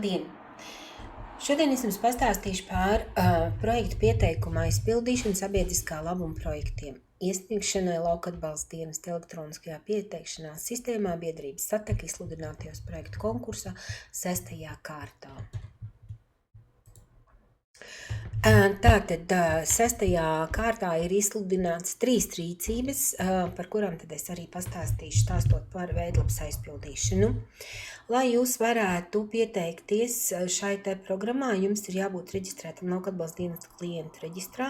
Labdien! Šodien es jums pastāstīšu par projektu pieteikumu aizpildīšanu sabiedriskā labuma projektiem. Iesniegšanai lauka atbalsta dienesta elektroniskajā pieteikšanās sistēmā biedrības Sateka izsludinātajos projektu konkursā 6. kārtā. Tātad 6. kārtā ir izsludināts 3 rīcības, par kurām tad es arī pastāstīšu, stāstot par veidlapas aizpildīšanu. Lai jūs varētu pieteikties šai te programmā, jums ir jābūt reģistrētam lauka atbalsta dienesta klientu reģistrā.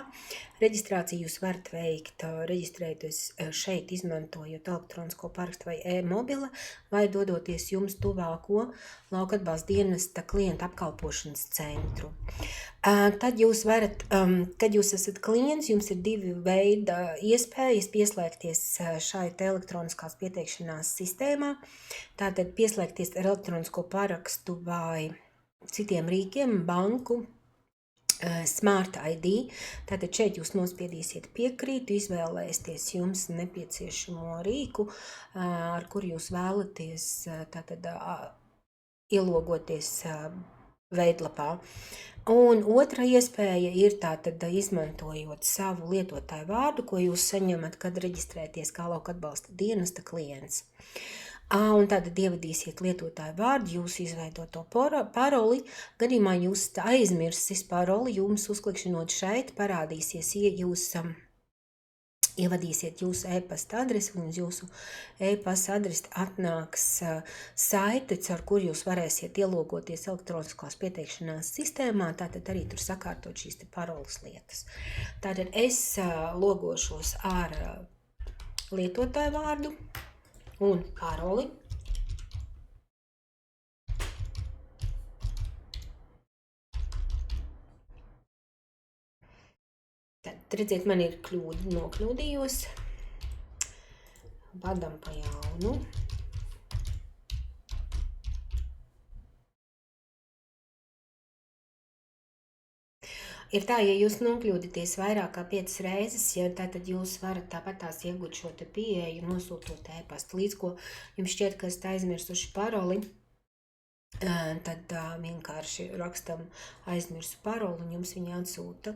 Reģistrāciju jūs varat veikt, reģistrējoties šeit, izmantojot elektronisko parakstu vai e-mobila, vai dodoties jums tuvāko lauka atbalsta dienesta klienta apkalpošanas centru. Tad jūs varat, kad jūs esat klients, jums ir 2 veida iespējas pieslēgties šai te elektroniskās pieteikšanās sistēmā. Tātad pieslēgties ar elektronisko parakstu vai citiem rīkiem, banku, Smart ID. Tātad šeit jūs nospiedīsiet piekrītu, izvēlēsties jums nepieciešamo rīku, ar kuru jūs vēlaties tātad ielogoties veidlapā. Un otra iespēja ir tātad izmantojot savu lietotāju vārdu, ko jūs saņemat, kad reģistrēties kā lauka atbalsta dienesta klients. Un tātad ievadīsiet lietotāju vārdu, jūs izveidoto paroli. Gadījumā jūs aizmirsis paroli, jums uzklikšanot šeit parādīsies, ja jūs ievadīsiet jūsu e-pasta adresi, un uz jūsu e-pasta adresi atnāks saite, ar kur jūs varēsiet ielogoties elektroniskās pieteikšanās sistēmā, tātad arī tur sakārtot šīs te paroles lietas. Tātad es logošos ar lietotāju vārdu un paroli. Tad, redziet, man ir nokļūdījos. Vadam pa jaunu. Ir tā, ja jūs nokļūdaties vairāk kā 5 reizes, ja tātad jūs varat tāpatās iegūt šo te pieeju, nosūtot e-pastu, līdz ko jums šķiet, ka esat aizmirsuši paroli, tad vienkārši rakstam aizmirsu paroli un jums viņa atsūta,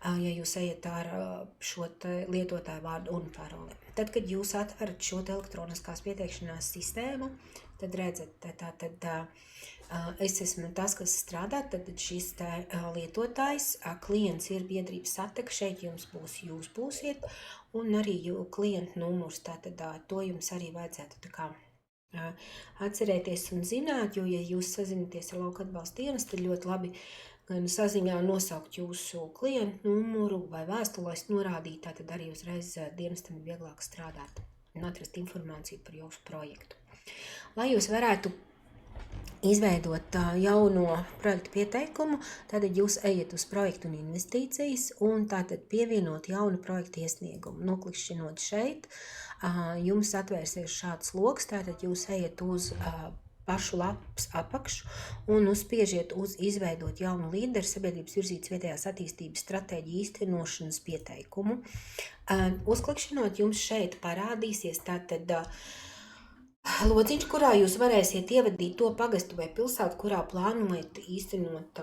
ja jūs ejat ar šo te lietotāju vārdu un paroli. Tad, kad jūs atverat šo te elektroniskās pieteikšanās sistēmu, tad redzat, es esmu tas, kas strādā, tad šis lietotājs, klients ir biedrības Sateka, šeit jūs būsiet, un arī klienta numurs, tātad to jums arī vajadzētu tā kā atcerēties un zināt, jo, ja jūs sazināties ar lauka atbalsta dienestu, tad ļoti labi gan saziņā nosaukt jūsu klientu numuru vai vēstules norādīt, tātad arī uzreiz dienestam ir vieglāk strādāt un atrast informāciju par jūsu projektu. Lai jūs varētu izveidot jauno projektu pieteikumu, tātad jūs ejat uz projektu un investīcijas un tātad pievienot jaunu projektu iesniegumu. Noklikšķinot šeit, jums atvērsies šāds loks, tātad jūs ejat uz pašu lapas apakšu un uzspiežiet uz izveidot jaunu līderu sabiedrības virzītas vietējās attīstības stratēģiju īstenošanas pieteikumu. Uzklikšķinot jums šeit parādīsies tātad lociņš, kurā jūs varēsiet ievadīt to pagastu vai pilsētu, kurā plānojat īstenot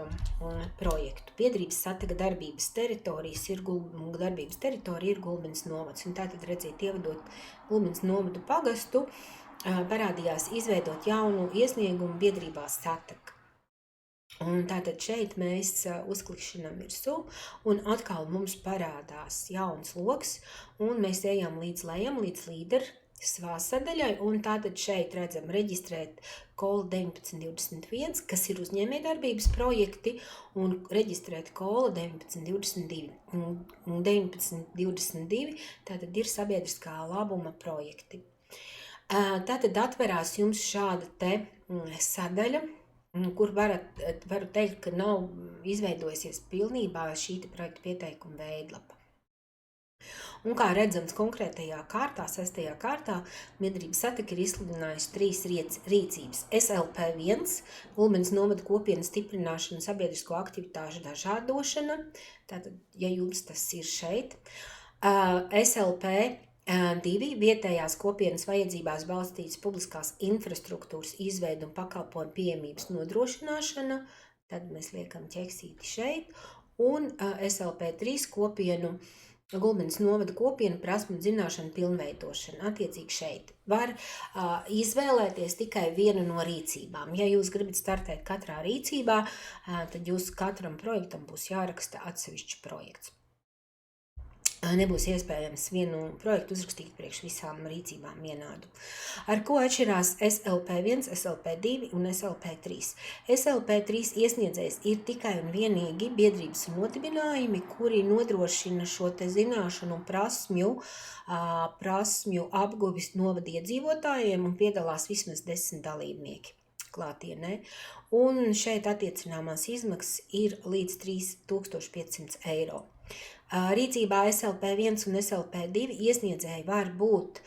projektu. Biedrības Sateka darbības teritorija ir Gulbenes novads. Un tātad redziet, ievadot Gulbenes novadu pagastu, parādījās izveidot jaunu iesniegumu biedrībā Sateka. Un tātad šeit mēs uzklikšķinam virsū, un atkal mums parādās jauns loks, un mēs ejam līdz lejam, līdz līderu sadaļai, un tātad šeit redzam reģistrēt kola 1921, kas ir uzņēmējdarbības projekti, un reģistrēt kola 1922. Un 1922 tātad ir sabiedriskā labuma projekti. Tātad atverās jums šāda te sadaļa, kur varu teikt, ka nav izveidojusies pilnībā šī te projekta pieteikuma veidlapa. Un kā redzams konkrētajā kārtā, 6. kārtā, biedrība Sateka ir izsludinājusi 3 rīcības. SLP1, Gulbenes novada kopienas stiprināšana, sabiedrisko aktivitāšu dažādošana, tātad, ja jums tas ir šeit. SLP 2. Vietējās kopienas vajadzībās balstītas publiskās infrastruktūras izveidu un pakalpojumu pieejamības nodrošināšana, tad mēs liekam ķeksīti šeit, un SLP3 kopienu Gulbenes novada kopiena prasmu zināšanu pilnveidošana. Attiecīgi šeit var izvēlēties tikai vienu no rīcībām. Ja jūs gribat startēt katrā rīcībā, tad jūs katram projektam būs jāraksta atsevišķs projekts. Nebūs iespējams vienu projektu uzrakstīt priekš visām rīcībām vienādu. Ar ko atšķirās SLP1, SLP2 un SLP3? SLP3 iesniedzējs ir tikai un vienīgi biedrības nodibinājumi, kuri nodrošina šo te zināšanu un prasmju apguvis novada iedzīvotājiem un piedalās vismaz 10 dalībnieki klātienē. Un šeit attiecināmās izmaksas ir līdz 3500 eiro. Rīcībā SLP1 un SLP2 iesniedzēji var būt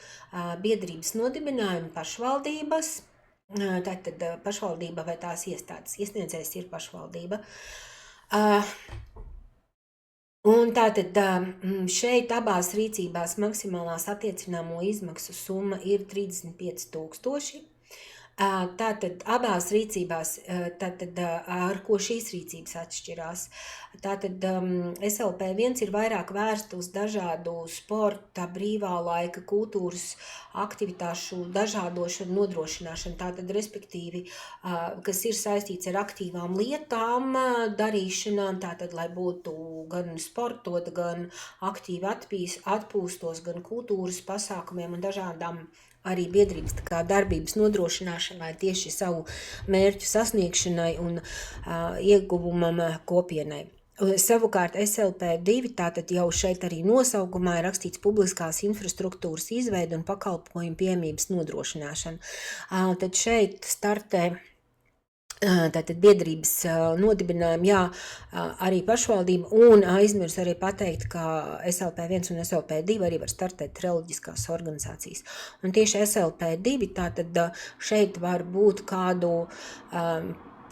biedrības nodibinājumi pašvaldības, tātad pašvaldība vai tās iestādes. Iesniedzējs ir pašvaldība. Un tātad šeit abās rīcībās maksimālās attiecināmo izmaksu summa ir 35 000. Tātad abās rīcībās, ar ko šīs rīcības atšķirās. Tātad SLP1 ir vairāk vērsta uz dažādu sporta, brīvā laika, kultūras aktivitāšu dažādošanu, nodrošināšanu. Tātad, respektīvi, kas ir saistīts ar aktīvām lietām, darīšanām, tātad, lai būtu gan sportot, gan aktīvi atpūstos, gan kultūras pasākumiem un dažādām arī biedrības darbības nodrošināšanai tieši savu mērķu sasniegšanai un ieguvumam kopienai. Savukārt SLP2, tātad jau šeit arī nosaukumā ir rakstīts publiskās infrastruktūras izveida un pakalpojumu pieejamības nodrošināšana. Tad šeit startē tātad biedrības nodibinājumi, arī pašvaldība, un aizmirs arī pateikt, ka SLP1 un SLP2 arī var startēt reliģiskās organizācijas. Un tieši SLP2, tātad šeit var būt kādu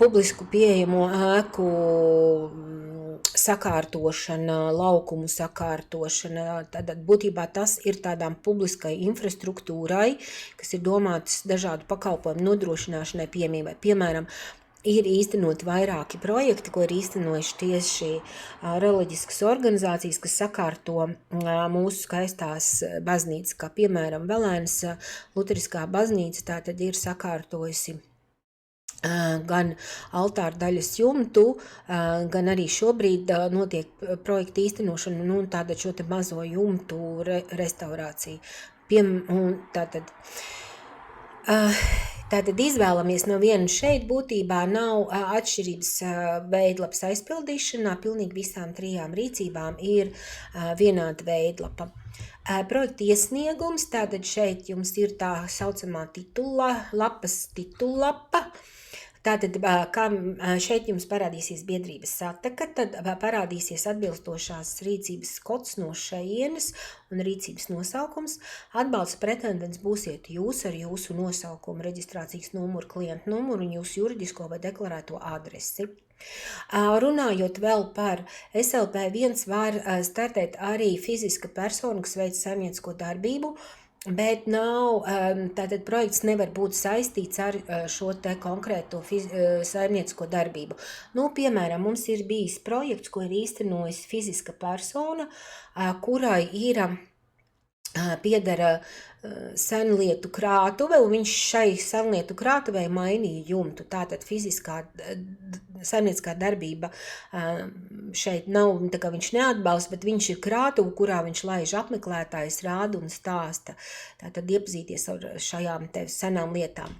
publisku pieejamo ēku sakārtošana, laukumu sakārtošana. Tad būtībā tas ir tādām publiskai infrastruktūrai, kas ir domātas dažādu pakalpojumu nodrošināšanai pieejamībai. Piemēram, ir īstenot vairāki projekti, ko ir īstenojuši tieši reliģiskas organizācijas, kas sakārto mūsu skaistās baznīcas, kā piemēram Velēnas luteriskā baznīca, tātad ir sakārtojusi gan altāra daļas jumtu, gan arī šobrīd notiek projekta īstenošana, un tātad šo te mazo jumtu restaurāciju. Tātad izvēlamies no viena šeit būtībā nav atšķirības veidlapas aizpildīšanā, pilnīgi visām 3 rīcībām ir vienāda veidlapa. Projekta iesniegums, tātad šeit jums ir tā saucamā lapas titullapa. Tātad, šeit jums parādīsies biedrības sataka, tad parādīsies atbilstošās rīcības kods no šejienes un rīcības nosaukums. Atbalsta pretendents būsiet jūs ar jūsu nosaukumu, reģistrācijas numuru, klientu numuru un jūsu juridisko vai deklarēto adresi. Runājot vēl par SLP1, var startēt arī fiziska persona, kas veic saimniecisko darbību, bet tātad projekts nevar būt saistīts ar šo te konkrēto saimniecisko darbību. Piemēram, mums ir bijis projekts, ko ir īstenojis fiziska persona, kurai ir piedara senlietu krātuve, un viņš šai senlietu krātuvei mainīja jumtu. Tātad fiziskā saimnieciskā darbība šeit nav, tā kā viņš neatbalsta, bet viņš ir krātuve, kurā viņš laiž apmeklētājs, rāda un stāsta. Tātad iepazīties ar šajām te senām lietām.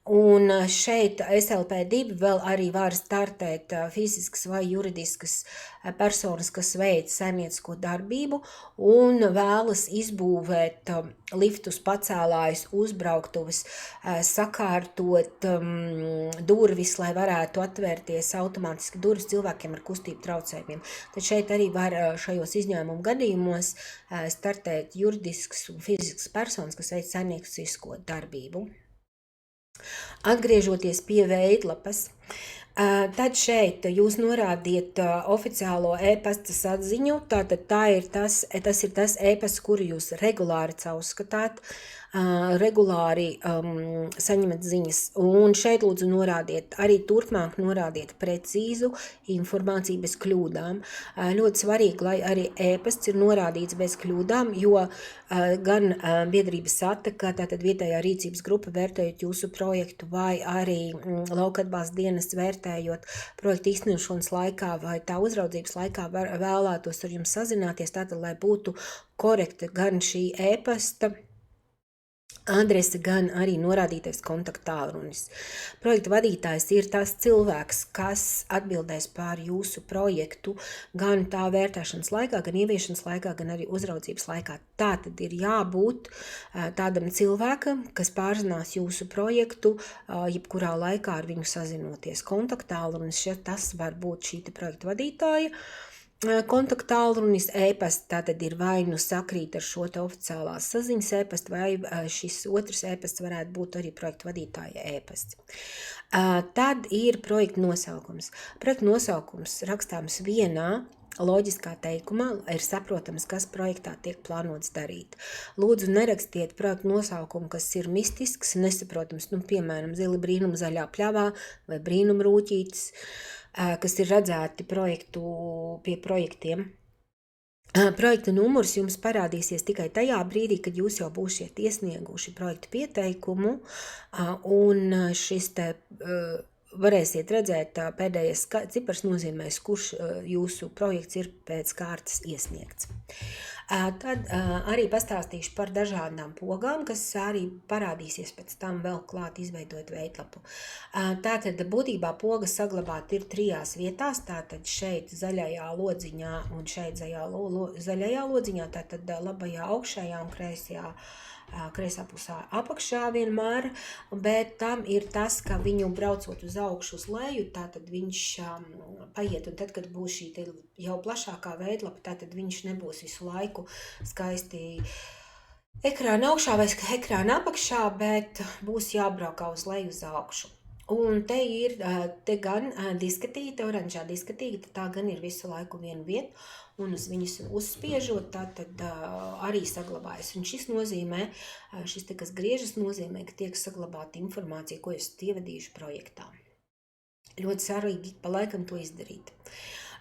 Un šeit SLP2 vēl arī var startēt fiziskas vai juridiskas personas, kas veic saimniecisko darbību un vēlas izbūvēt liftus, pacēlājus, uzbrauktuves, sakārtot durvis, lai varētu atvērties automātiski durvis cilvēkiem ar kustību traucējumiem. Tad šeit arī var šajos izņēmumu gadījumos startēt juridiskas un fiziskas personas, kas veic saimniecisko darbību. Atgriežoties pie veidlapas, Tad šeit jūs norādiet oficiālo e-pasta saziņu, tātad tas ir tas e-pasts, kuru jūs regulāri caurskatāt, regulāri saņemat ziņas. Un šeit lūdzu norādiet, arī turpmāk norādiet precīzu informāciju bez kļūdām. Ļoti svarīgi, lai arī e-pasts ir norādīts bez kļūdām, jo gan biedrības Sateka, tātad vietējā rīcības grupa vērtējot jūsu projektu, vai arī lauka atbalsta dienas vērtējot projektu īstenošanas laikā vai tā uzraudzības laikā vēlētos ar jums sazināties, tātad, lai būtu korekta gan šī e-pasta adrese, gan arī norādītais kontaktālrunis. Projekta vadītājs ir tas cilvēks, kas atbildēs par jūsu projektu gan tā vērtēšanas laikā, gan ieviešanas laikā, gan arī uzraudzības laikā. Tā tad ir jābūt tādam cilvēkam, kas pārzinās jūsu projektu, jebkurā laikā ar viņu sazinoties. Kontaktālrunis, tas var būt šī projekta vadītāja kontaktālrunis, e-pasts, tātad ir vai nu sakrīt ar šo te oficiālās saziņas e-pastu, vai šis otrs e-pasts varētu būt arī projekta vadītāja e-pasts. Tad ir projekta nosaukums. Projekta nosaukums rakstāms vienā loģiskā teikumā, ir saprotams, kas projektā tiek plānots darīt. Lūdzu, nerakstiet projektu nosaukumu, kas ir mistisks, nesaprotams, piemēram, zili brīnuma zaļā pļavā vai brīnuma rūķītis, kas ir redzēti pie projektiem. Projekta numurs jums parādīsies tikai tajā brīdī, kad jūs jau būsiet iesnieguši projektu pieteikumu, un šis te varēsiet redzēt, pēdējais cipars nozīmēs, kurš jūsu projekts ir pēc kārtas iesniegts. Tad arī pastāstīšu par dažādām pogām, kas arī parādīsies pēc tam vēl klāt izveidot veidlapu. Tātad būtībā pogas saglabāt ir 3 vietās, tātad šeit zaļajā lodziņā un šeit zaļajā lodziņā, tātad labajā augšējā un kreisā pusē apakšā vienmēr, bet tam ir tas, ka viņu braucot uz augšu uz leju, tātad viņš paiet, un tad, kad būs šī jau plašākā veidlapa, tātad viņš nebūs visu laiku skaisti ekrāna augšā vai ekrāna apakšā, bet būs jābraukā uz leju uz augšu. Un te ir gan diskatīta, oranžā diskatīta, tā gan ir visu laiku vienu vietu, un uz viņus uzspiežot, tā tad arī saglabājas. Un šis nozīmē, kas griežas, nozīmē, ka tiek saglabāta informācija, ko jūs ievadījuši projektā. Ļoti svarīgi pa laikam to izdarīt.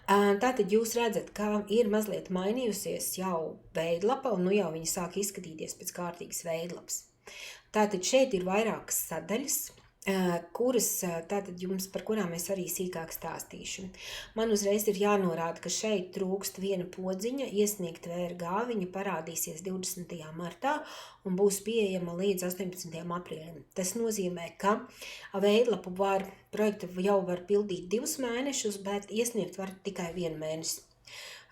Tātad jūs redzat, ka ir mazliet mainījusies jau veidlapa, un jau viņa sāk izskatīties pēc kārtīgas veidlapas. Tātad šeit ir vairākas sadaļas, par kurām es arī sīkāk stāstīšu. Man uzreiz ir jānorāda, ka šeit trūkst viena podziņa, iesniegt VRG, viņa parādīsies 20. martā un būs pieejama līdz 18. aprīlim. Tas nozīmē, ka veidlapu projektu jau var pildīt 2 mēnešus, bet iesniegt var tikai 1 mēnesi.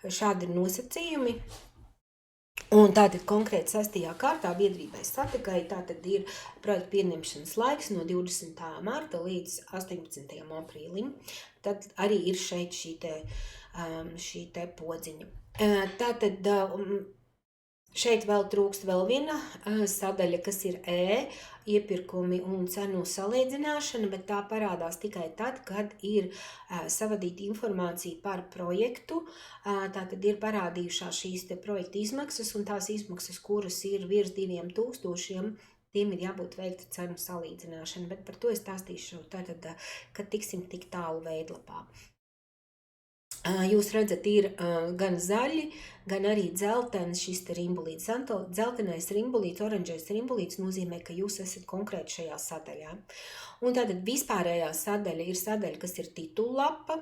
Šādi ir nosacījumi. Un tātad konkrēti 6. kārtā biedrībai Satekai tātad ir projekta pieņemšanas laiks no 20. marta līdz 18. aprīlim. Tad arī ir šeit šī te podziņa. Tātad šeit vēl trūkst vēl viena sadaļa, kas ir iepirkumi un cenu salīdzināšana, bet tā parādās tikai tad, kad ir savadīta informācija par projektu. Tātad ir parādījušās šīs te projekta izmaksas, un tās izmaksas, kuras ir virs 2000, tiem ir jābūt veikta cenu salīdzināšana, bet par to es stāstīšu tātad, kad tiksim tik tālu veidlapā. Jūs redzat, ir gan zaļi, gan arī dzeltens šis te rimbulīts. Dzeltenais rimbulīts, oranžais rimbulīts nozīmē, ka jūs esat konkrēti šajā sadaļā. Un tātad vispārējā sadaļa ir sadaļa, kas ir titullapa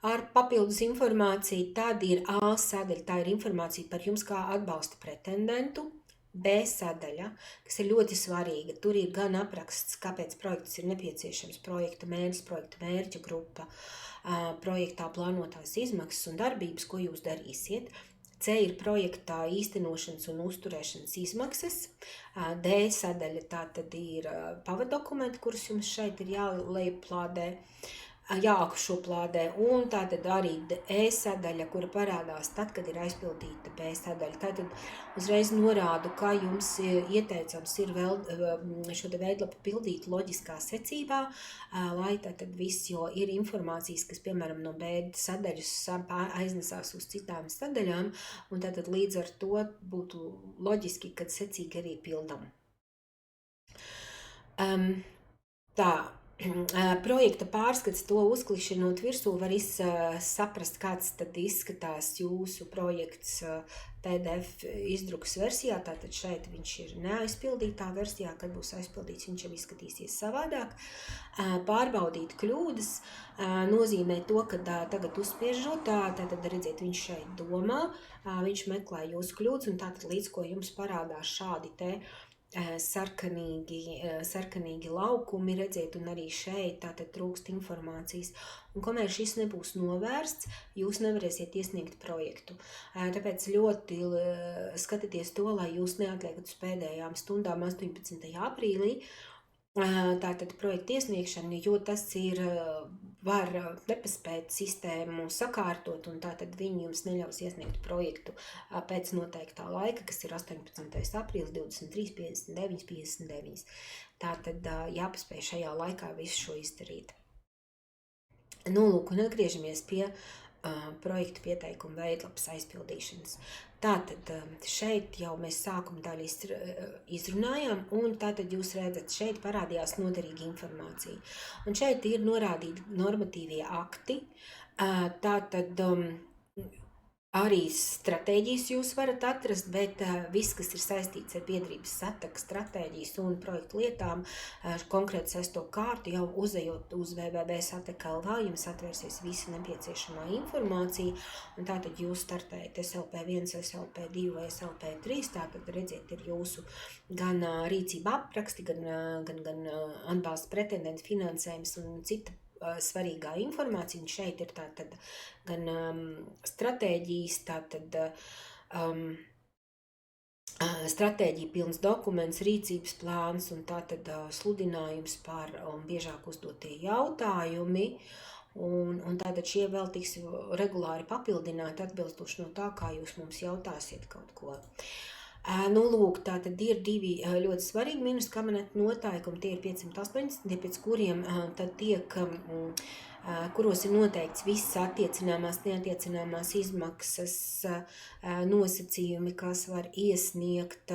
ar papildus informāciju. Tad ir A sadaļa, tā ir informācija par jums kā atbalsta pretendentu. B sadaļa, kas ir ļoti svarīga. Tur ir gan apraksts, kāpēc projekts ir nepieciešams, projekta mērķis, projekta mērķa grupa, projektā plānotās izmaksas un darbības, ko jūs darīsiet. C ir projektā īstenošanas un uzturēšanas izmaksas. D sadaļa tā tad ir pavadokumenti, kurus jums šeit ir jālejuplādē. jāapšuplādē, un tātad arī E-sadaļa, kura parādās tad, kad ir aizpildīta B-sadaļa. Tātad uzreiz norādu, ka jums ieteicams ir vēl šo te veidlapu pildīt loģiskā secībā, lai tātad viss, jo ir informācijas, kas, piemēram, no B-sadaļas aiznesās uz citām sadaļām, un tātad līdz ar to būtu loģiski, kad secīgi arī pildam. Tā. Projekta pārskats, to uzklikšķinot virsū, var saprast, kāds tad izskatās jūsu projekts PDF izdrukas versijā. Tātad šeit viņš ir neaizpildītā versijā, kad būs aizpildīts, viņš jau izskatīsies savādāk. Pārbaudīt kļūdas nozīmē to, ka tagad uzspiežot, tātad redziet, viņš šeit domā, viņš meklē jūsu kļūdas, un tātad līdz ko jums parādās šādi te sarkanīgi laukumi, redziet, un arī šeit tātad trūkst informācijas. Un kamēr šis nebūs novērsts, jūs nevarēsiet iesniegt projektu. Tāpēc ļoti skatieties to, lai jūs neatliekat uz pēdējām stundām 18. aprīlī, tātad projekta iesniegšana, jo tas var nepaspēt sistēmu sakārtot, un tātad viņi jums neļaus iesniegt projektu pēc noteiktā laika, kas ir 18. aprīlis, 23, 59. Tātad jāpaspēj šajā laikā visu šo izdarīt. Lūk, un atgriežamies pie projektu pieteikuma veidlapas aizpildīšanas. Tātad šeit jau mēs sākuma daļu izrunājām, un tātad jūs redzat, šeit parādījās noderīga informācija. Un šeit ir norādīti normatīvie akti, tātad arī stratēģijas jūs varat atrast, bet viss, kas ir saistīts ar biedrības sataku stratēģijas un projektu lietām, konkrēti 6. kārtu, jau uzejot uz www.sataka.lv, jums atvērsies visa nepieciešamā informācija, un tātad jūs startējat SLP1, SLP2 vai SLP3, tātad redziet, ir jūsu gan rīcība apraksti, gan atbalsta pretendenta finansējums un cita svarīgā informācija, un šeit ir tātad gan stratēģijas, tātad stratēģija pilns dokuments, rīcības plāns un tātad sludinājums par biežāk uzdotie jautājumi, un tātad šie vēl tiks regulāri papildināti atbilstoši no tā, kā jūs mums jautāsiet kaut ko. Lūk, tātad ir divi ļoti svarīgi ministru kabineta noteikumi, tie ir 580, pēc kuriem tad tiek, kuros ir noteikts visas attiecināmās, neattiecināmās izmaksas, nosacījumi, kas var iesniegt,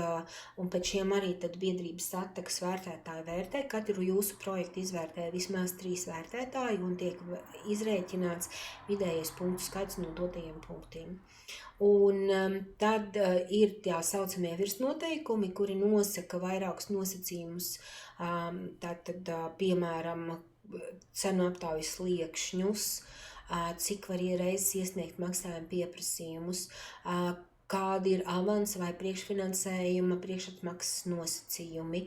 un pēc šiem arī tad biedrības satakas vērtētāji vērtē. Katru jūsu projektu izvērtē vismaz 3 vērtētāji un tiek izrēķināts vidējais punktu skaits no dotajiem punktiem. Un tad ir tā saucamie virsnoteikumi, kuri nosaka vairākus nosacījumus, tātad, piemēram, cenu aptaujas sliekšņus, cik var reizes iesniegt maksājumu pieprasījumus, kādi ir avansa vai priekšfinansējuma priekšatmaksas nosacījumi,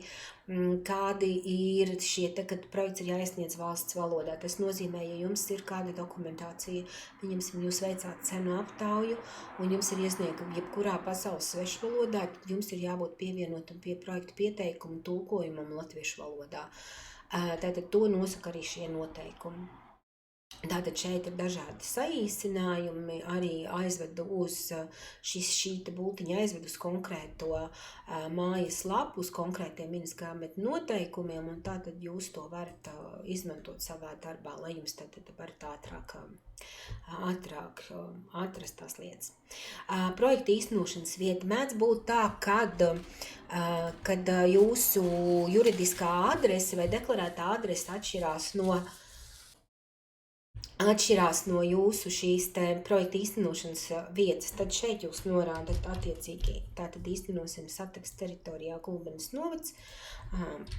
kādi ir šie, kad projekts ir jāiesniedz valsts valodā. Tas nozīmē, ja jums ir kāda dokumentācija, pieņemsim, jūs veicāt cenu aptauju un jums ir iesniegta jebkurā pasaules svešvalodā, tad jums ir jābūt pievienotam pie projekta pieteikuma tulkojumam latviešu valodā. Tātad to nosaka arī šie noteikumi. Tātad šeit ir dažādi saīsinājumi, arī aizvedu uz šī bultiņa aizvedu uz konkrēto mājas lapu, uz konkrētiem ministru kabineta noteikumiem, un tātad jūs to varat izmantot savā darbā, lai jums tātad varat ātrāk atrast tās lietas. Projekta īstenošanas vieta mēdz būt tā, kad jūsu juridiskā adrese vai deklarētā adrese atšķirās no jūsu šīs projekta īstenošanas vietas, tad šeit jūs norādat attiecīgi. Tātad īstenosim Satakas teritorijā Gulbenes novads,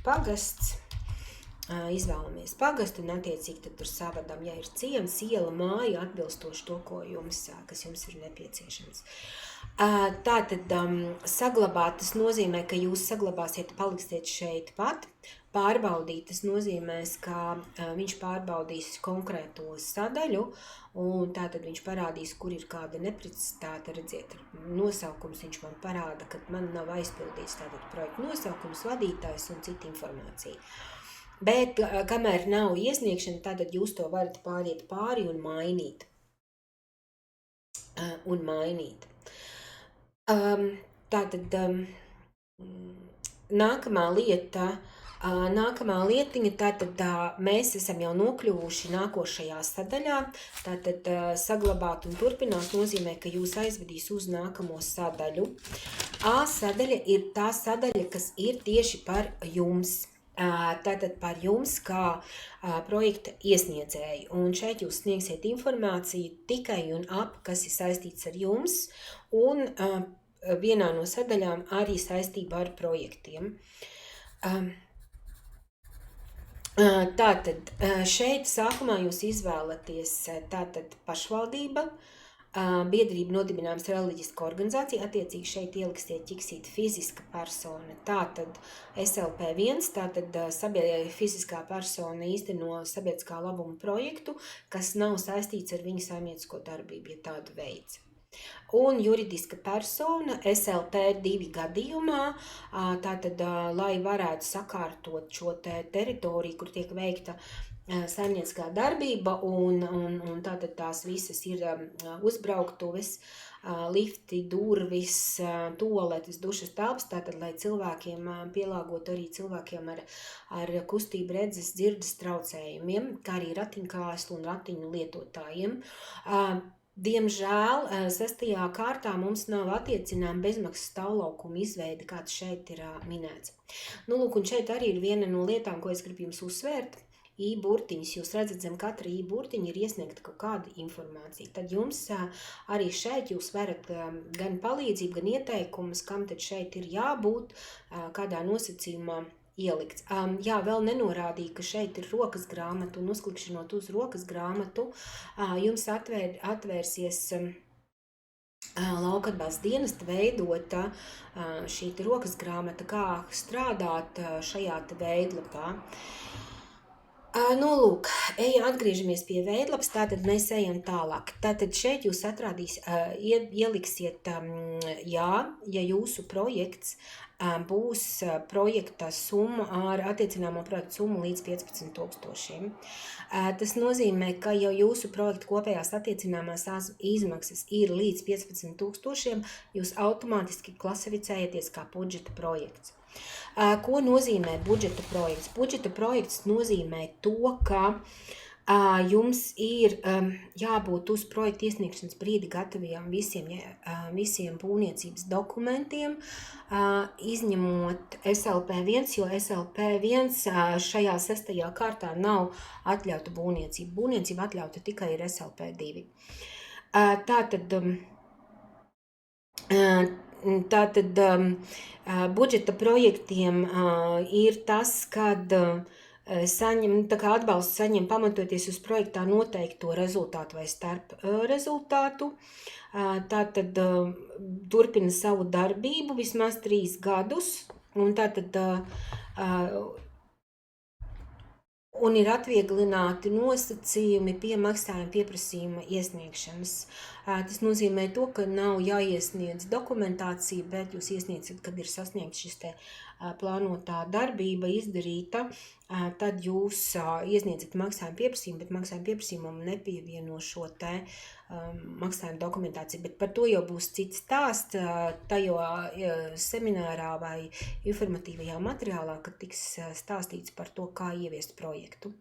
pagasts, izvēlamies pagastu un attiecīgi tad tur savadam, ja ir ciems, iela, māja, atbilstoši to, kas jums ir nepieciešams. Tātad saglabāt, tas nozīmē, ka jūs saglabāsiet, paliksiet šeit pat. Pārbaudīt, tas nozīmēs, ka viņš pārbaudīs konkrēto sadaļu, un tātad viņš parādīs, kur ir kāda neprecizitāte, redziet, nosaukums viņš man parāda, ka man nav aizpildīts tātad projekta nosaukums, vadītājs un cita informācija. Bet kamēr nav iesniegšana, tātad jūs to varat pāriet pāri un mainīt. Tātad nākamā lietiņa, tātad mēs esam jau nokļuvuši nākošajā sadaļā, tātad saglabāt un turpināt nozīmē, ka jūs aizvedīs uz nākamo sadaļu. A sadaļa ir tā sadaļa, kas ir tieši par jums. Tātad par jums kā projekta iesniedzēju. Un šeit jūs sniegsiet informāciju tikai un ap, kas ir saistīts ar jums, un vienā no sadaļām arī saistībā ar projektiem. Tātad šeit sākumā jūs izvēlaties tātad pašvaldība, biedrība nodibinājums reliģiska organizācija, attiecīgi šeit ieliksiet ķiksīt fiziska persona, tātad SLP1, tātad fiziskā persona īsteno sabiedriskā labuma projektu, kas nav saistīts ar viņu saimniecisko darbību, ja tādu veids. Un juridiska persona SLP2 gadījumā, tātad, lai varētu sakārtot šo teritoriju, kur tiek veikta saimnieciskā darbība, un tātad tās visas ir uzbrauktuves, lifti, durvis, tualetes, dušas telpas, tātad, lai cilvēkiem pielāgot arī cilvēkiem ar kustību redzes dzirdes traucējumiem, kā arī ratiņkāslu un ratiņu lietotājiem. Diemžēl 6. kārtā mums nav attiecinām bezmaksas stāvlaukuma izveide, kāds šeit ir minēts. Nu, lūk, un šeit arī ir viena no lietām, ko es gribu jums uzsvērt. I-burtiņas, jūs redzat, zem katra I-burtiņa ir iesniegta kaut kāda informācija. Tad jums arī šeit jūs varat gan palīdzību, gan ieteikumus, kam tad šeit ir jābūt, kādā nosacījumā ielikts. Jā, vēl nenorādīju, ka šeit ir rokas grāmata, un uzklikšanot uz rokas grāmatu, jums atvērsies Lauka atbalsta dienesta veidota šī rokas grāmata, kā strādāt šajā veidlapā. Nu, lūk, atgriežamies pie veidlapas, tātad mēs ejam tālāk. Tātad šeit jūs ieliksiet jā, ja jūsu projekts būs projekta summa ar attiecināmo projektu summu līdz 15 000. Tas nozīmē, ka ja jūsu projekta kopējās attiecināmās izmaksas ir līdz 15 000, jūs automātiski klasificējaties kā budžeta projekts. Ko nozīmē budžeta projekts? Budžeta projekts nozīmē to, ka jums ir jābūt uz projekta iesniegšanas brīdi gataviem visiem būvniecības dokumentiem, izņemot SLP1, jo SLP1 šajā 6. kārtā nav atļauta būvniecība. Būvniecība atļauta tikai ir SLP2. Tātad budžeta projektiem ir tas, kad atbalstu saņem pamatoties uz projektā noteikto rezultātu vai starp rezultātu. Tātad turpina savu darbību vismaz 3 gadus, un tātad un ir atvieglināti nosacījumi pie maksājuma pieprasījuma iesniegšanas. Tas nozīmē to, ka nav jāiesniedz dokumentācija, bet jūs iesniedzat, kad ir sasniegts šis plānotā darbība izdarīta, tad jūs iesniedzat maksājuma pieprasījumu, bet maksājuma pieprasījumam nepievieno šo maksājuma dokumentāciju. Bet par to jau būs cits stāsts tajā seminārā vai informatīvajā materiālā, kad tiks stāstīts par to, kā ieviest projektu.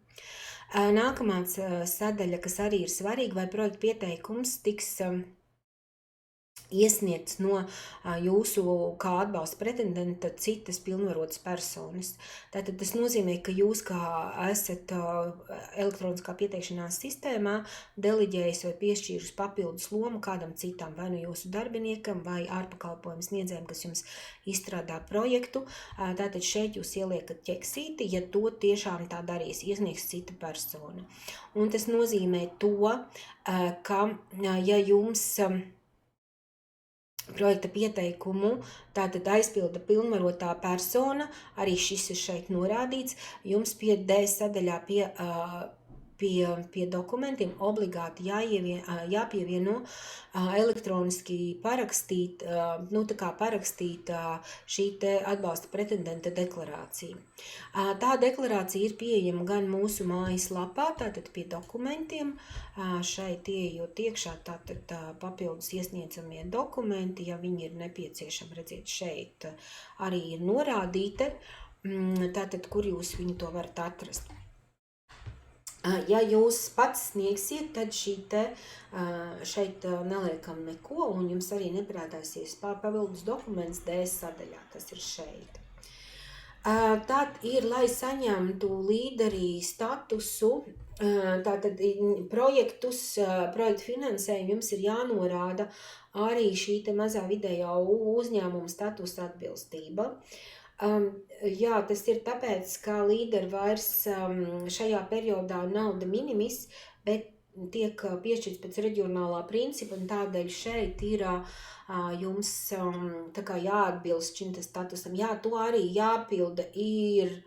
Nākamā sadaļa, kas arī ir svarīga, vai projekta pieteikums tiks iesniegts no jūsu kā atbalsta pretendenta citas pilnvarotas personas. Tātad tas nozīmē, ka jūs kā esat elektroniskā pieteikšanās sistēmā deliģējis vai piešķīrus papildus lomu kādam citam, vai nu jūsu darbiniekam vai ārpakalpojumu sniedzējiem, kas jums izstrādā projektu. Tātad šeit jūs ieliekat ķeksīti, ja to tiešām tā darīs, iesniegs cita persona. Un tas nozīmē to, ka ja jums projekta pieteikumu tātad aizpilda pilnvarotā persona, arī šis ir šeit norādīts, jums pie D sadaļā pie pie dokumentiem obligāti jāpievieno elektroniski parakstīt, parakstīt šī te atbalsta pretendenta deklarācija. Tā deklarācija ir pieejama gan mūsu mājaslapā, tātad pie dokumentiem, šeit ieejot iekšā, tātad papildus iesniedzamie dokumenti, ja viņi ir nepieciešami, redziet, šeit arī ir norādīti, tātad, kur jūs viņu to varat atrast. Ja jūs pats sniegsiet, tad šeit neliekam neko, un jums arī neparādāsies papildus dokuments D sadaļā, kas ir šeit. Tad ir, lai saņemtu līderī statusu, tātad projektu finansējumu jums ir jānorāda arī šī te mazā vidējā uzņēmuma statusa atbilstība. Jā, tas ir tāpēc, ka līderi vairs šajā periodā nav de minimis, bet tiek piešķirts pēc reģionālā principa, un tādēļ šeit ir jums tā kā jāatbilst šim statusam. Jā, to arī jāpilda ir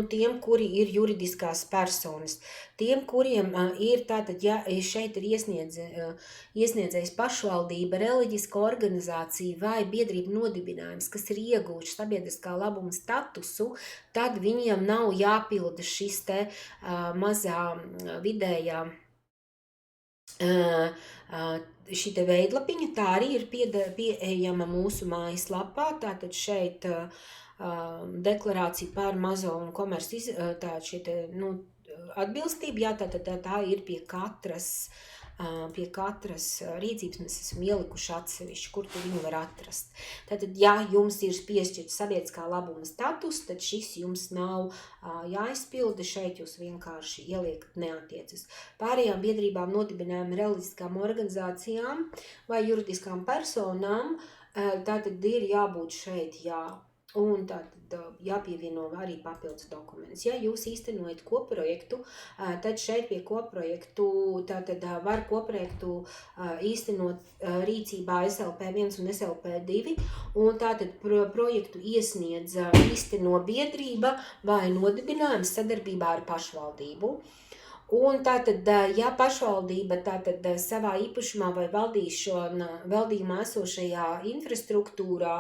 tiem, kuri ir juridiskās personas. Tiem, kuriem ir tātad, ja šeit ir iesniedzējis pašvaldība, reliģiska organizācija vai biedrība nodibinājums, kas ir iegūši sabiedriskā labuma statusu, tad viņiem nav jāpilda šis te mazā vidējā šī te veidlapiņa, tā arī ir pieejama mūsu mājaslapā, tātad šeit deklarācija par mazo un komerci atbilstību, jā, tātad tā ir pie katras rīcības mēs esam ielikuši atsevišķi, kur tu viņu var atrast. Tātad, ja jums ir piešķirts sabiedriskā labuma status, tad šis jums nav jāizpilda, šeit jūs vienkārši ieliekat neatiecas. Pārējām biedrībām, nodibinājumiem, reliģiskām organizācijām vai juridiskām personām, tātad ir jābūt šeit jā. Un tātad jāpievieno arī papildus dokuments. Ja jūs īstenojat kopprojektu, tad šeit pie kopprojektu, tātad var kopprojektu īstenot rīcībā SLP1 un SLP2, un tātad projektu īsteno biedrība vai nodibinājums sadarbībā ar pašvaldību. Un tātad, ja pašvaldība tātad savā īpašumā vai valdījumā esošajā infrastruktūrā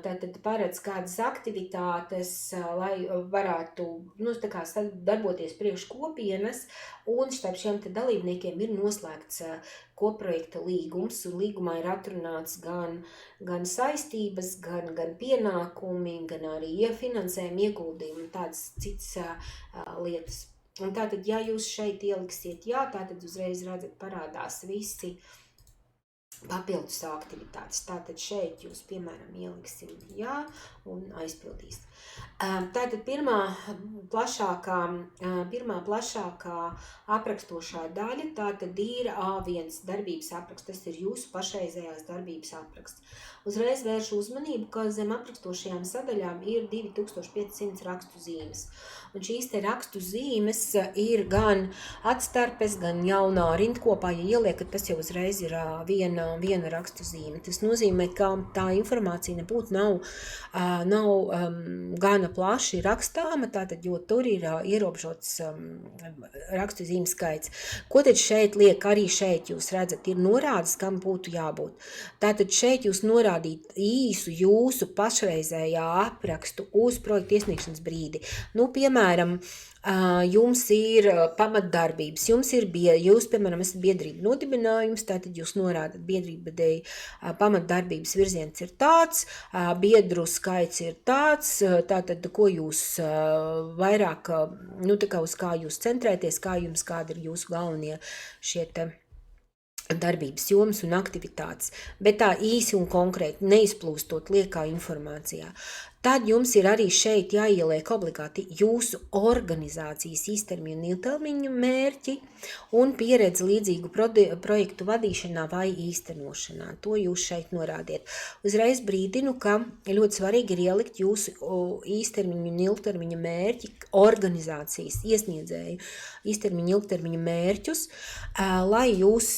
tātad paredz kādas aktivitātes, lai varētu darboties priekš kopienas, un starp šiem te dalībniekiem ir noslēgts kopprojekta līgums, un līgumā ir atrunāts gan saistības, gan pienākumi, gan arī finansējuma ieguldījumi un tādas citas lietas. Un tātad, ja jūs šeit ieliksiet jā, tātad uzreiz redzat parādās visi papildus aktivitātes. Tātad šeit jūs, piemēram, ieliksim jā un aizpildīs. Tātad pirmā plašākā aprakstošā daļa, tātad ir A1 darbības apraksts, tas ir jūsu pašreizējās darbības apraksts. Uzreiz vēršu uzmanību, ka zem aprakstošajām sadaļām ir 2500 rakstu zīmes. Un šīs te rakstu zīmes ir gan atstarpes, gan jaunā rindkopā, ja ieliekat, tas jau uzreiz ir viena rakstu zīme. Tas nozīmē, ka tā informācija nebūtu nav gana plaši rakstāma, tātad, jo tur ir ierobežots rakstu zīmes skaits. Ko tad šeit liek? Arī šeit jūs redzat, ir norādes, kam būtu jābūt. Tātad šeit jūs norādīt īsu jūsu pašreizējā aprakstu uz projektu iesniegšanas brīdi. Piemēram, jums ir pamatdarbības, jūs, piemēram, esat biedrība nodibinājums, tātad jūs norādat biedrība dēļ pamatdarbības virziens ir tāds, biedru skaits ir tāds, tātad, ko jūs vairāk, uz kā jūs centrēties, kādi ir jūsu galvenie šie te darbības jomas un aktivitātes, bet tā īsi un konkrēti, neizplūstot liekā informācijā. Tad jums ir arī šeit jāieliek obligāti jūsu organizācijas īstermiņa un ilgtermiņa mērķi un pieredze līdzīgu projektu vadīšanā vai īstenošanā. To jūs šeit norādiet. Uzreiz brīdinu, ka ļoti svarīgi ir ielikt jūsu īstermiņa un ilgtermiņa mērķi, organizācijas iesniedzēju īstermiņa ilgtermiņa mērķus, lai jūs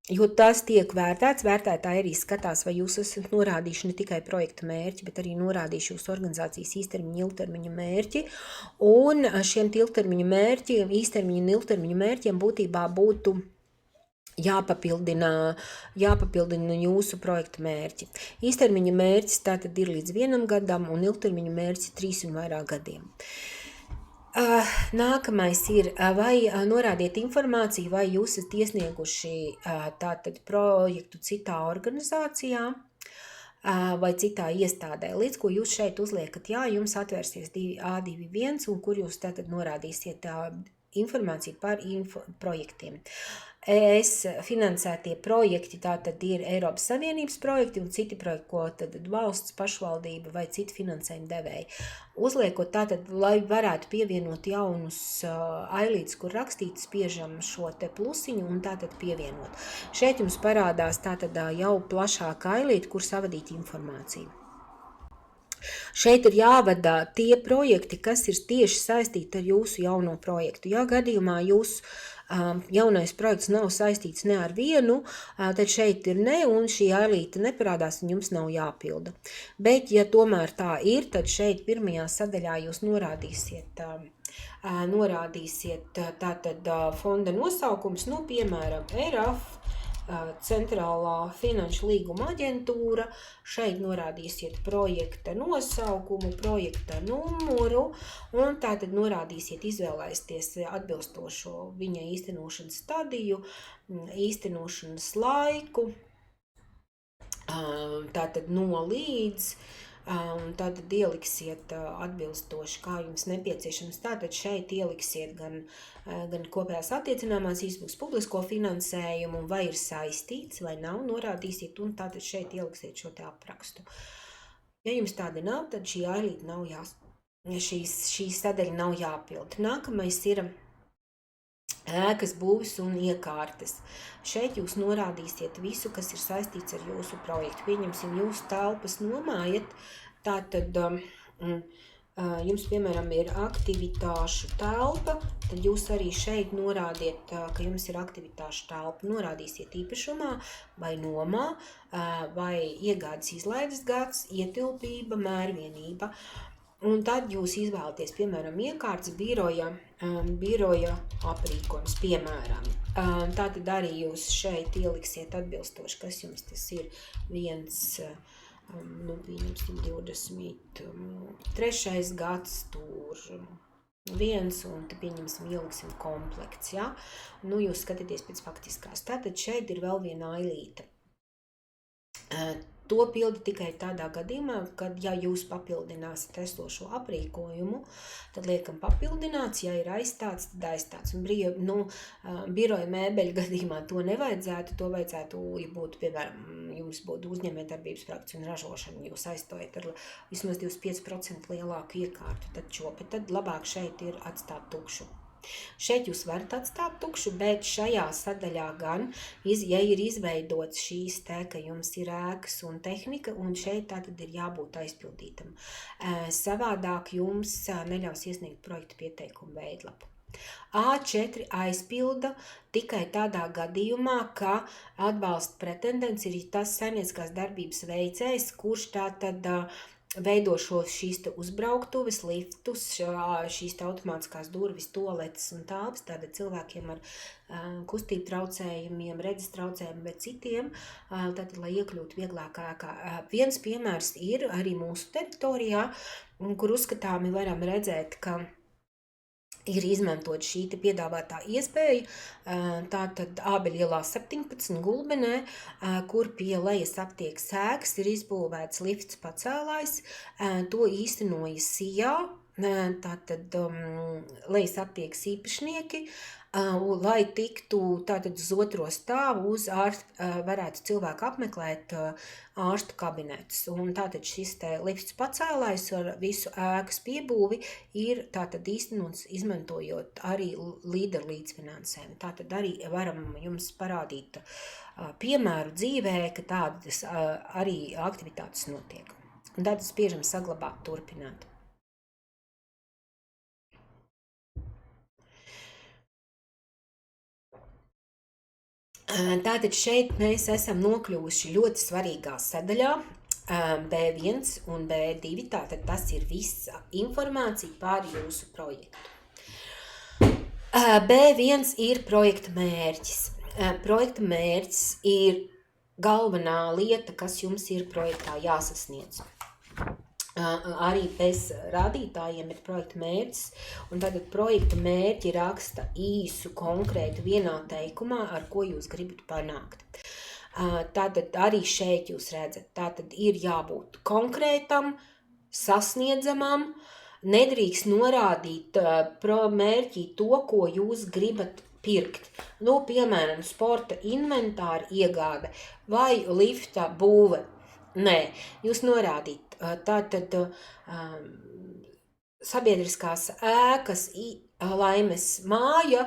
Jo tas tiek vērtēts, vērtētāji arī skatās, vai jūs esat norādījuši ne tikai projekta mērķi, bet arī norādījuši jūsu organizācijas īstermiņa, ilgtermiņa mērķi. Un šiem ilgtermiņa mērķiem, īstermiņa un ilgtermiņa mērķiem būtībā būtu jāpapildina jūsu projekta mērķi. Īstermiņa mērķis tātad ir līdz 1 gadam un ilgtermiņa mērķis 3 un vairāk gadiem. Nākamais ir, vai norādiet informāciju, vai jūs esat iesnieguši tātad projektu citā organizācijā vai citā iestādē. Līdz ko jūs šeit uzliekat, jā, jums atvērsies A21, un kur jūs tātad norādīsiet informāciju par projektiem. ES finansētie projekti tātad ir Eiropas Savienības projekti un citi projekti, ko tad valsts, pašvaldība vai citi finansējuma devēji. Uzliekot tātad, lai varētu pievienot jaunus ailītes, kur rakstīt, spiežam šo te plusiņu un tātad pievienot. Šeit jums parādās tātad jau plašāka ailīte, kur savadīt informāciju. Šeit ir jāvada tie projekti, kas ir tieši saistīti ar jūsu jauno projektu. Ja gadījumā jūsu jaunais projekts nav saistīts ne ar vienu, tad šeit ir ne, un šī ailīte neparādās, un jums nav jāpilda. Bet, ja tomēr tā ir, tad šeit pirmajā sadaļā jūs norādīsiet tātad fonda nosaukums, nu, piemēram, ERAF, Centrālā finanšu līguma aģentūra, šeit norādīsiet projekta nosaukumu, projekta numuru, un tātad norādīsiet, izvēlēsties atbilstošo viņa īstenošanas stadiju, īstenošanas laiku, tātad no līdz, un tātad ieliksiet atbilstoši, kā jums nepieciešams. Tātad šeit ieliksiet gan kopējās attiecinājumās izmaksas publisko finansējumu, vai ir saistīts, vai nav, norādīsiet, un tātad šeit ieliksiet šo te aprakstu. Ja jums tāda nav, tad šī ailīte nav šī sadaļa nav jāpild. Nākamais ir ēkas būvis un iekārtas. Šeit jūs norādīsiet visu, kas ir saistīts ar jūsu projektu. Pieņemsim, jūs telpas nomājat, tātad jums, piemēram, ir aktivitāšu telpa, tad jūs arī šeit norādiet, ka jums ir aktivitāšu telpa. Norādīsiet īpašumā vai nomā, vai iegādes izlaides gads, ietilpība, mērvienība. Un tad jūs izvēlaties, piemēram, iekārtas biroja aprīkojums, piemēram. Tātad arī jūs šeit ieliksiet atbilstoši, kas jums tas ir pieņemsim 23. gads, tur 1, un te pieņemsim, ieliksim komplekts, ja? Nu, jūs skatāties pēc faktiskās. Tātad šeit ir vēl viena ailīte. To pildi tikai tādā gadījumā, kad, ja jūs papildināsiet esošo aprīkojumu, tad liekam papildināts, ja ir aizstāts, tad aizstāts. Un biroja mēbeļu gadījumā to nevajadzētu, to vajadzētu, ja būtu, piemēram, jums būtu uzņēmējdarbības projekts un ražošana, jūs aizstojat ar vismaz 25% lielāku iekārtu, tad labāk šeit ir atstāt tukšu. Šeit jūs varat atstāt tukšu, bet šajā sadaļā gan, ja ir izveidots šīs te, ka jums ir ēkas un tehnika, un šeit tātad ir jābūt aizpildītam. Savādāk jums neļaus iesniegt projektu pieteikumu veidlapu. A4 aizpilda tikai tādā gadījumā, ka atbalsta pretendents ir tas saimnieciskās darbības veicējs, kurš tātad veido šīs uzbrauktuves, liftus, šīs automātiskās durvis, toaletes un tāpas, tāda cilvēkiem ar kustību traucējumiem, redzes traucējumiem, bet citiem, tātad, lai iekļūtu vieglāk ēkā. Viens piemērs ir arī mūsu teritorijā, kur uzskatāmi varam redzēt, ka ir izmantot šī piedāvātā iespēja, tātad Ābeļu ielā 17 Gulbenē, kur pie lejas aptiekas ēkas ir izbūvēts lifts pacēlājs, to īstenoja SIA, tātad lejas aptiekas īpašnieki, lai tiktu tātad uz otro stāvu varētu cilvēku apmeklēt ārstu kabinetus. Un tātad šis te lifts pacēlājs ar visu ēkas piebūvi ir tātad īstenots izmantojot arī līderu līdzfinansējumu. Tātad arī varam jums parādīt piemēru dzīvē, ka tādas arī aktivitātes notiek. Un tātad spiežam saglabāt, turpināt. Tātad šeit mēs esam nokļuvuši ļoti svarīgā sadaļā, B1 un B2, tātad tas ir visa informācija par jūsu projektu. B1 ir projekta mērķis. Projekta mērķis ir galvenā lieta, kas jums ir projektā jāsasniedz. Arī bez rādītājiem ir projekta mērķis, un tātad projekta mērķi raksta īsu, konkrētu vienā teikumā, ar ko jūs gribat panākt. Tātad arī šeit jūs redzat, tātad ir jābūt konkrētam, sasniedzamam, nedrīkst norādīt mērķī to, ko jūs gribat pirkt. Nu, piemēram, sporta inventāra iegāde vai lifta būve. Nē, jūs norādīt. Tātad sabiedriskās ēkas, laimes māja,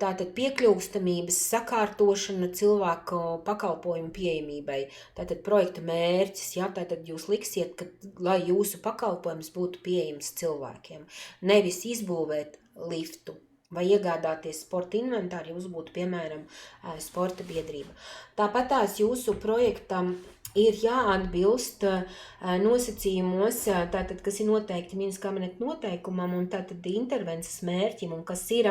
tātad piekļūstamības sakārtošana cilvēku pakalpojumu pieejamībai. Tātad projekta mērķis, ja, tātad jūs liksiet, lai jūsu pakalpojums būtu pieejams cilvēkiem. Nevis izbūvēt liftu vai iegādāties sporta inventāru, ja jūs būtu, piemēram, sporta biedrība. Tāpat tās jūsu projektam ir jāatbilst nosacījumos, tātad, kas ir noteikti Minas kabineta noteikumam un tātad intervences mērķim, un kas ir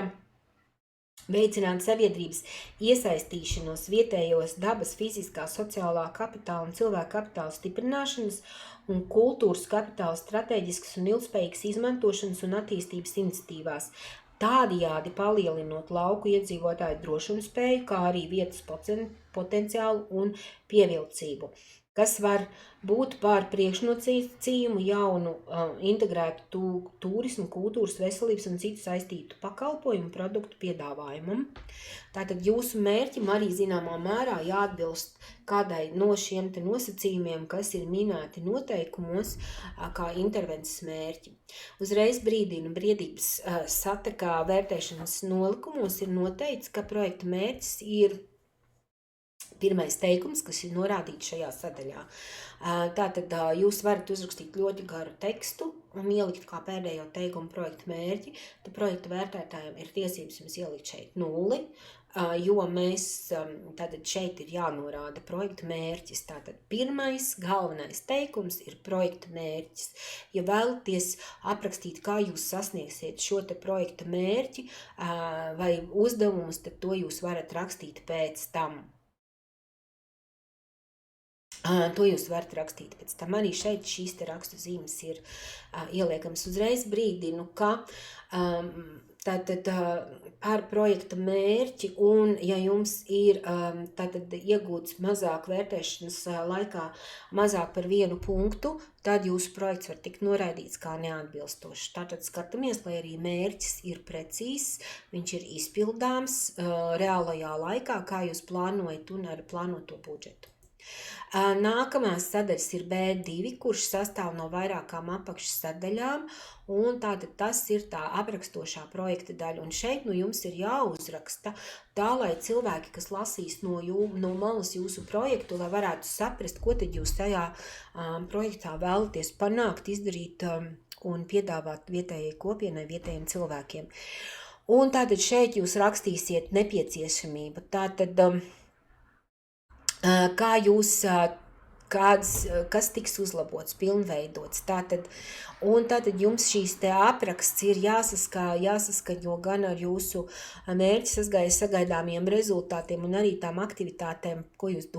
veicināt sabiedrības iesaistīšanos vietējos dabas, fiziskā, sociālā kapitāla un cilvēka kapitāla stiprināšanas un kultūras kapitāla strateģiskas un ilgspējīgas izmantošanas un attīstības iniciatīvās. Tādējādi palielinot lauku iedzīvotāju drošumspēju, kā arī vietas potenciālu un pievilcību, kas var būt par priekšnosacījumu jaunu integrētu turismu, kultūras, veselības un citu saistītu pakalpojumu produktu piedāvājumam. Tātad jūsu mērķim arī zināmā mērā jāatbilst kādai no šiem te nosacījumiem, kas ir minēti noteikumos kā intervences mērķi. Uzreiz brīdinu briedības satakā vērtēšanas nolikumos ir noteikts, ka projekta mērķis ir pirmais teikums, kas ir norādīts šajā sadaļā. Tātad jūs varat uzrakstīt ļoti garu tekstu un ielikt kā pēdējo teikumu projekta mērķi, tad projekta vērtētājiem ir tiesības jums ielikt šeit 0, jo mēs, tātad šeit ir jānorāda projekta mērķis. Tātad pirmais, galvenais teikums ir projekta mērķis. Ja vēlaties aprakstīt, kā jūs sasniegsiet šo te projekta mērķi vai uzdevumus, tad to jūs varat rakstīt pēc tam. To jūs varat rakstīt pēc tam. Arī šeit šīs te rakstu zīmes ir ieliekams. Uzreiz brīdinu, ka tātad par projekta mērķi, un ja jums ir tātad iegūts mazāk vērtēšanas laikā mazāk par 1 punktu, tad jūsu projekts var tikt noraidīts kā neatbilstošs. Tātad skatāmies, lai arī mērķis ir precīzs, viņš ir izpildāms reālajā laikā, kā jūs plānojat un ar plānoto budžetu. Nākamās sadaļas ir B2, kurš sastāv no vairākām apakšsadaļām, un tātad tas ir tā aprakstošā projekta daļa. Un šeit jums ir jāuzraksta tā, lai cilvēki, kas lasīs no malas jūsu projektu, lai varētu saprast, ko tad jūs tajā projektā vēlaties panākt, izdarīt un piedāvāt vietējai kopienai, vietējiem cilvēkiem. Un tātad šeit jūs rakstīsiet nepieciešamību. Tātad kā jūs, kas tiks uzlabots, pilnveidots. Tātad jums šīs te apraksts ir jāsaskaņo gan ar jūsu mērķi sagaidāmiem rezultātiem un arī tām aktivitātēm, ko jūs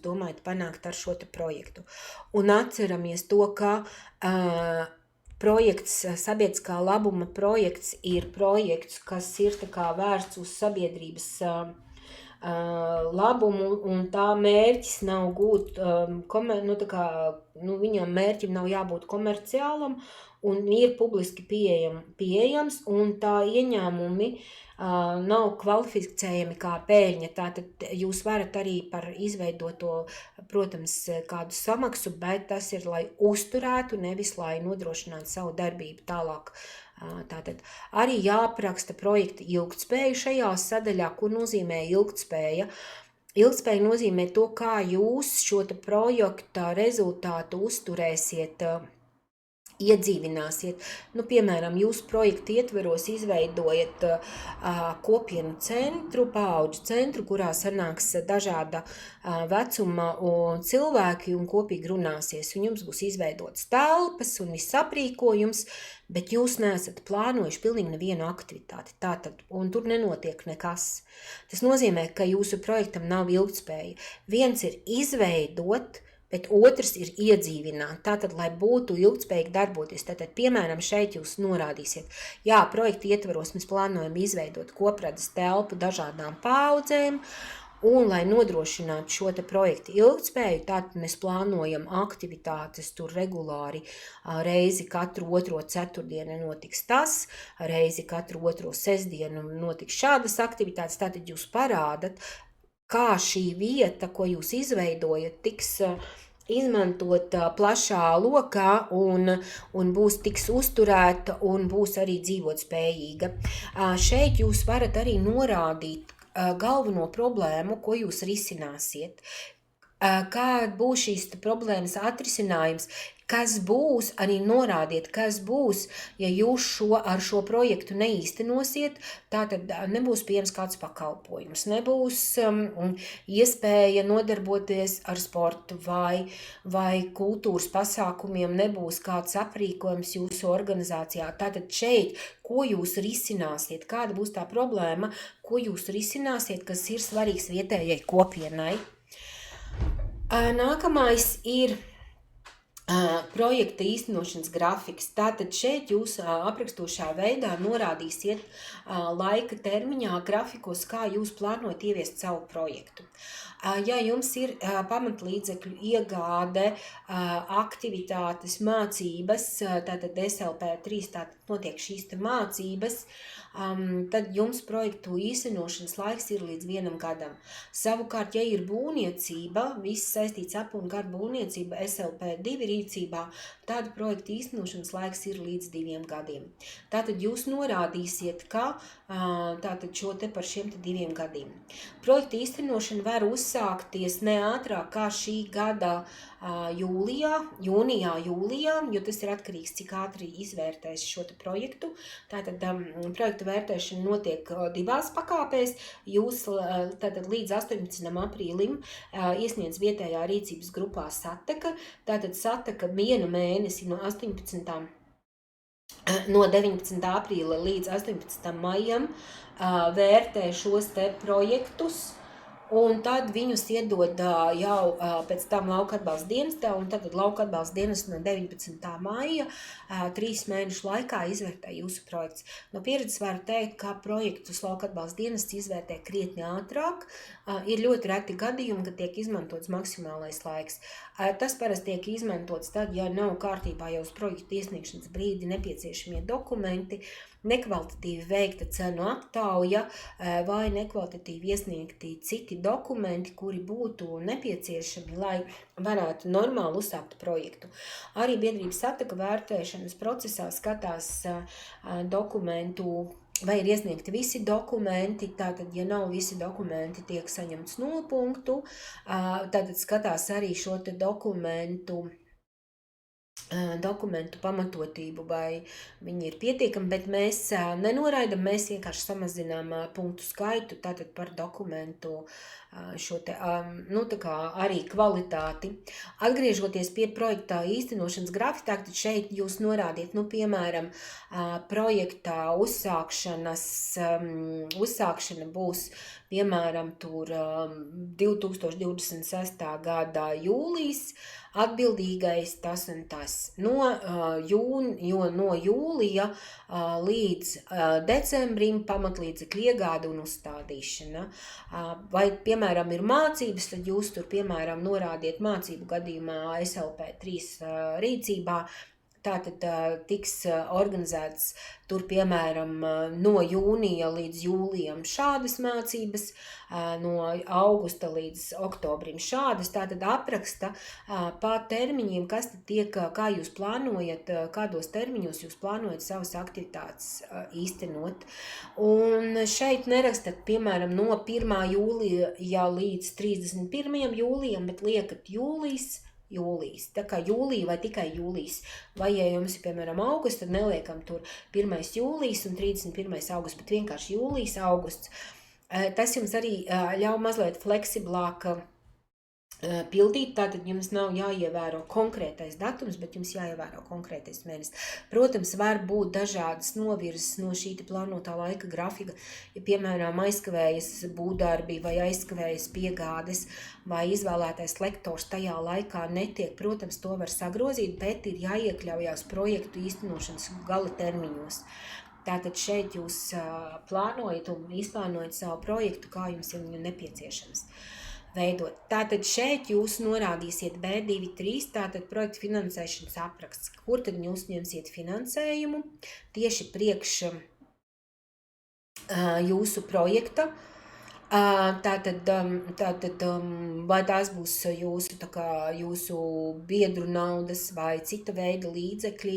domājat panākt ar šo te projektu. Un atceramies to, ka projekts, sabiedriskā labuma projekts ir projekts, kas ir tā kā vērsts uz sabiedrības labumu, un tā mērķis nav gūt, viņam mērķim nav jābūt komerciālam, un ir publiski pieejams, un tā ieņēmumi nav kvalificējami kā peļņa. Tātad jūs varat arī par izveidoto, protams, kādu samaksu, bet tas ir, lai uzturētu, nevis lai nodrošinātu savu darbību tālāk. Tātad arī jāapraksta projekta ilgtspēju šajā sadaļā, ko nozīmē ilgtspēja. Ilgtspēja nozīmē to, kā jūs šo projekta rezultātu uzturēsiet iedzīvināsiet. Nu, piemēram, jūsu projekta ietveros izveidojat kopienu centru, paauģu centru, kurā sanāks dažāda vecuma un cilvēki un kopīgi runāsies. Un jums būs izveidotas telpas un viss aprīkojums, bet jūs neesat plānojuši pilnīgi nevienu aktivitāti. Tātad, un tur nenotiek nekas. Tas nozīmē, ka jūsu projektam nav ilgtspēja. Viens ir izveidot, bet otrs ir iedzīvināt. Tātad, lai būtu ilgtspējīgi darboties, tātad, piemēram, šeit jūs norādīsiet, jā, projekta ietvaros mēs plānojam izveidot kopradas telpu dažādām paudzēm, un, lai nodrošinātu šo te projektu ilgtspēju, tātad mēs plānojam aktivitātes tur regulāri, reizi katru otro ceturtdienu notiks tas, reizi katru otro sestdienu notiks šādas aktivitātes, tātad jūs parādat, kā šī vieta, ko jūs izveidojat, tiks izmantot plašā lokā un tiks uzturēta un būs arī dzīvot spējīga. Šeit jūs varat arī norādīt galveno problēmu, ko jūs risināsiet. Kāda būs šīs problēmas atrisinājums, kas būs, arī norādiet, kas būs, ja jūs ar šo projektu neīstenosiet, tātad nebūs pieejams kāds pakalpojums, nebūs iespēja nodarboties ar sportu vai kultūras pasākumiem, nebūs kāds aprīkojums jūsu organizācijā. Tātad šeit, ko jūs risināsiet, kāda būs tā problēma, ko jūs risināsiet, kas ir svarīgs vietējai kopienai. Nākamais ir projekta īstenošanas grafiks. Tātad šeit jūs aprakstošā veidā norādīsiet laika termiņā grafikos, kā jūs plānojat ieviest savu projektu. Ja jums ir pamatlīdzekļu iegāde, aktivitātes, mācības, tātad SLP3, tātad notiek šīs te mācības, tad jums projektu īstenošanas laiks ir līdz 1 gadam. Savukārt, ja ir būvniecība, viss saistīts ap un gar būvniecība SLP2 rīcībā, tāda projekta īstenošanas laiks ir līdz 2 gadiem. Tātad jūs norādīsiet, ka tātad šo te par šiem 2 gadiem. Projekta īstenošana var uzsākties ne ātrāk kā šī gada jūnijā, jūlijā, jo tas ir atkarīgs, cik ātri izvērtēs šo te projektu. Tātad projekta vērtēšana notiek 2 pakāpēs. Jūs tātad līdz 18. aprīlim iesniedz vietējā rīcības grupā Sateka. Tātad Sateka 1 mēnesi no 19. aprīla līdz 18. maijam vērtē šos te projektus. Un tad viņus iedod jau pēc tam lauka atbalsta dienestā, un tad lauka atbalsta dienests no 19. maija 3 mēnešu laikā izvērtē jūsu projekts. No pieredzes varu teikt, ka projektus lauka atbalsta dienests izvērtē krietni ātrāk. Ir ļoti reti gadījumi, kad tiek izmantots maksimālais laiks. Tas parasti tiek izmantots tad, ja nav kārtībā jau uz projektu iesniegšanas brīdi nepieciešamie dokumenti, nekvalitatīvi veikta cenu aptauja vai nekvalitatīvi iesniegti citi dokumenti, kuri būtu nepieciešami, lai varētu normāli uzsākt projektu. Arī biedrības Sateka vērtēšanas procesā skatās dokumentu, vai ir iesniegti visi dokumenti, tātad, ja nav visi dokumenti, tiek saņemts 0 punktu, tātad skatās arī šo te dokumentu pamatotību, vai viņi ir pietiekami, bet mēs nenoraidam, mēs vienkārši samazinām punktu skaitu, tātad par dokumentu šo te, tā kā arī kvalitāti. Atgriežoties pie projektā īstenošanas grafika, tad šeit jūs norādiet, piemēram, projektā uzsākšana būs, piemēram, tur 2026. gada jūlijas, atbildīgais tas un tas. No jūlija līdz decembrim pamatlīdzekļu iegāde un uzstādīšana. Vai, piemēram, ir mācības, tad jūs tur, piemēram, norādiet mācību gadījumā SLP3 rīcībā. Tātad tiks organizētas tur, piemēram, no jūnija līdz jūlijam šādas mācības, no augusta līdz oktobrim šādas. Tātad apraksta pa termiņiem, kas tad tiek, kā jūs plānojat, kādos termiņos jūs plānojat savas aktivitātes īstenot. Un šeit nerakstat, piemēram, no 1. jūlija līdz 31. jūlijam, bet liekat jūlijas, jūlijas. Tā kā jūlija vai tikai jūlijas. Vai, ja jums ir, piemēram, augusts, tad neliekam tur 1. jūlijas un 31. augusts, bet vienkārši jūlijas, augusts. Tas jums arī ļauj mazliet fleksiblāk pildīt, tātad jums nav jāievēro konkrētais datums, bet jums jāievēro konkrētais mēnesis. Protams, var būt dažādas novirzes no šī plānotā laika grafika, ja, piemēram, aizkavējas būvdarbi vai aizkavējas piegādes vai izvēlētais lektors tajā laikā netiek, protams, to var sagrozīt, bet ir jāiekļaujās projektu īstenošanas gala termiņos. Tātad šeit jūs plānojat un izplānojat savu projektu, kā jums ir nepieciešams veidot. Tātad šeit jūs norādīsiet B23, tātad projekta finansēšanas apraksts, kur tad jūs ņemsiet finansējumu tieši priekš jūsu projekta. Tātad, vai tās būs jūsu biedru naudas vai cita veida līdzekļi.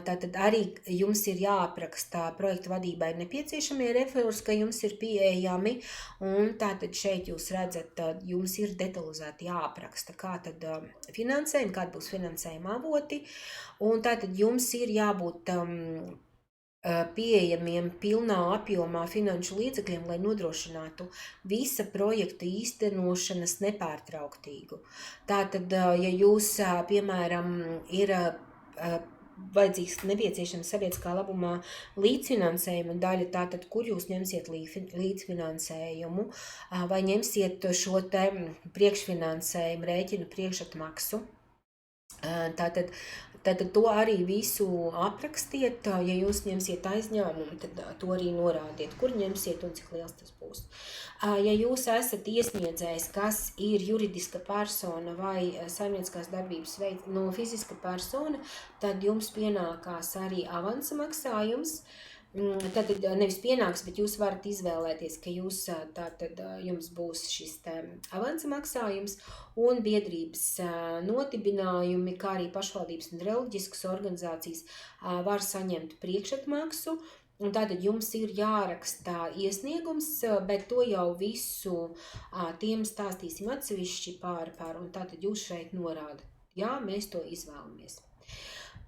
Tātad arī jums ir jāapraksta projekta vadībai nepieciešamie resursi, ka jums ir pieejami, un tātad šeit jūs redzat, jums ir detalizēti jāapraksta, kā tad finansējumi, kādi būs finansējuma avoti, un tātad jums ir jābūt pieejamiem pilnā apjomā finanšu līdzekļiem, lai nodrošinātu visa projekta īstenošanas nepārtrauktīgu. Tātad, ja jūs, piemēram, ir vajadzīgs nepieciešams sabiedriskā labumā līdzfinansējuma daļa, tātad, kur jūs ņemsiet līdzfinansējumu, vai ņemsiet šo te priekšfinansējumu rēķinu priekšatmaksu. Tātad to arī visu aprakstiet, ja jūs ņemsiet aizņēmumu, tad to arī norādiet, kur ņemsiet un cik liels tas būs. Ja jūs esat iesniedzējs, kas ir juridiska persona vai saimnieciskās darbības veids no fiziska persona, tad jums pienākās arī avansa maksājums. Tad nevis pienāks, bet jūs varat izvēlēties, ka jums būs šis avansa maksājums un biedrības nodibinājumi, kā arī pašvaldības un reliģiskas organizācijas var saņemt priekšatmaksu. Un tātad jums ir jāraksta iesniegums, bet to jau visu tiem stāstīsim atsevišķi pār, un tātad jūs šeit norādat, jā, mēs to izvēlamies.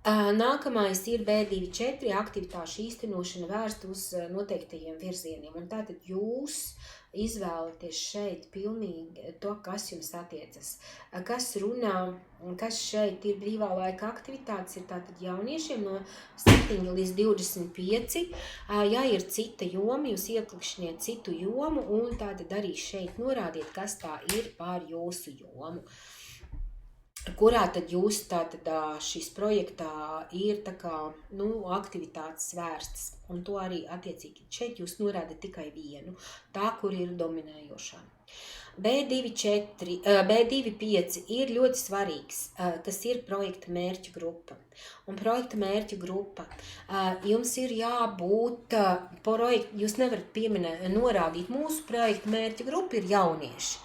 Nākamais ir B24 aktivitāšu īstenošana vērsta uz noteiktajiem virzieniem, un tātad jūs izvēlaties šeit pilnīgi to, kas jums attiecas. Kas runā, kas šeit ir brīvā laika aktivitātes, ir tātad jauniešiem no 7 līdz 25. Ja ir cita joma, jūs ieklikšķiniet citu jomu, un tātad arī šeit norādiet, kas tā ir pār jūsu jomu. Kurā tad jūs šis projektā ir aktivitātes vērstas, un to arī attiecīgi šeit jūs norādat tikai vienu, tā, kur ir dominējošā. B25 ir ļoti svarīgs, kas ir projekta mērķu grupa. Un projekta mērķu grupa, jums ir jābūt, jūs nevarat norādīt, mūsu projekta mērķu grupa ir jaunieši.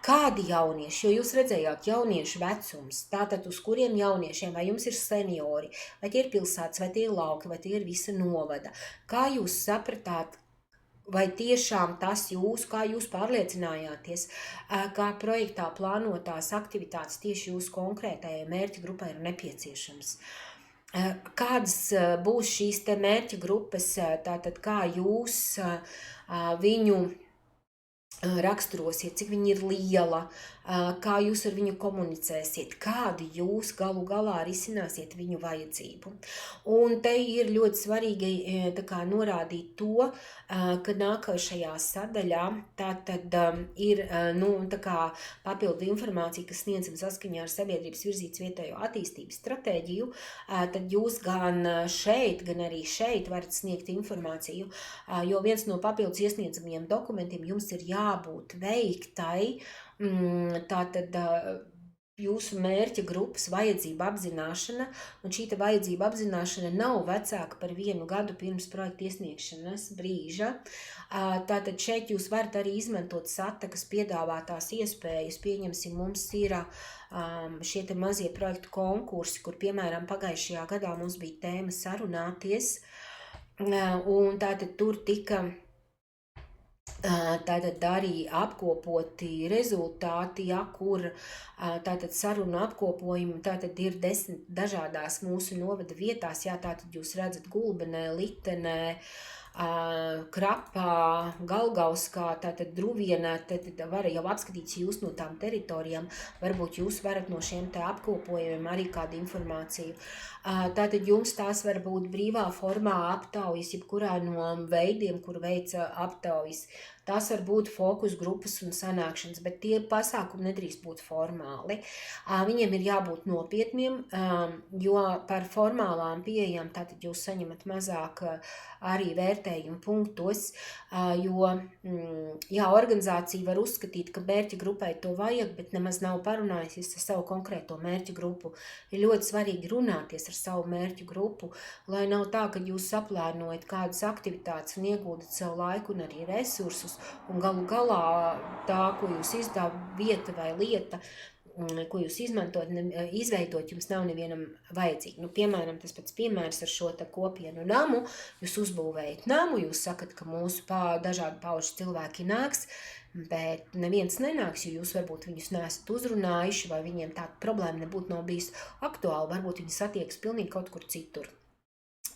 Kādi jaunieši, jo jūs redzējāt jauniešu vecums, tātad uz kuriem jauniešiem, vai jums ir seniori, vai tie ir pilsētas, vai tie ir lauki, vai tie ir visa novada. Kā jūs sapratāt, vai tiešām tas kā jūs pārliecinājāties, kā projektā plānotās aktivitātes tieši jūsu konkrētajai mērķa grupai ir nepieciešams? Kādas būs šīs te mērķa grupas, tātad kā jūs viņu raksturosiet, cik viņa ir liela, kā jūs ar viņu komunicēsiet, kādi jūs galu galā risināsiet viņu vajadzību. Un te ir ļoti svarīgi norādīt to, ka nākošajā sadaļā tātad ir papildu informācija, kas sniedzama saskaņā ar sabiedrības virzītas vietējo attīstības stratēģiju, tad jūs gan šeit, gan arī šeit varat sniegt informāciju, jo viens no papildus iesniedzamiem dokumentiem jums ir jābūt veiktai, tātad jūsu mērķa grupas vajadzība apzināšana, un šī vajadzība apzināšana nav vecāka par 1 gadu pirms projekta iesniegšanas brīža. Tātad šeit jūs varat arī izmantot Satakas piedāvātās iespējas. Pieņemsim, mums ir šie te mazie projektu konkursi, kur, piemēram, pagājušajā gadā mums bija tēma sarunāties, un tātad tur tika Tātad arī apkopoti rezultāti, ja, kur tātad sarunu apkopojumi tātad ir 10 dažādās mūsu novada vietās, ja, tātad jūs redzat Gulbenē, Litenē, Krapā, Galgauskā, tātad Druvienā, tad var jau apskatīt jūs no tām teritorijām, varbūt jūs varat no šiem te apkopojumiem arī kādu informāciju. Tātad jums tās var būt brīvā formā aptaujas, jebkurā no veidiem, kur veica aptaujas. Tās var būt fokus grupas un sanākšanas, bet tie pasākumi nedrīkst būt formāli. Viņiem ir jābūt nopietniem, jo par formālām pieejām tātad jūs saņemat mazāk arī vērtējumu punktos, jo organizācija var uzskatīt, ka mērķa grupai to vajag, bet nemaz nav parunājusies ar savu konkrēto mērķa grupu. Ir ļoti svarīgi runāties ar savu mērķu grupu, lai nav tā, ka jūs saplānojat kādas aktivitātes un iegūdat savu laiku un arī resursus, un galu galā tā, ko jūs izdevāt, vieta vai lieta, ko jūs izveidot, jums nav nevienam vajadzīgi. Nu, piemēram, tas pats piemērs ar šo kopienu namu. Jūs uzbūvējat namu, jūs sakat, ka mūsu dažādu paužu cilvēki nāks, bet neviens nenāks, jo jūs varbūt viņus neesat uzrunājuši, vai viņiem tāda problēma nebūtu nav bijis aktuāla, varbūt viņi satiekas pilnīgi kaut kur citur.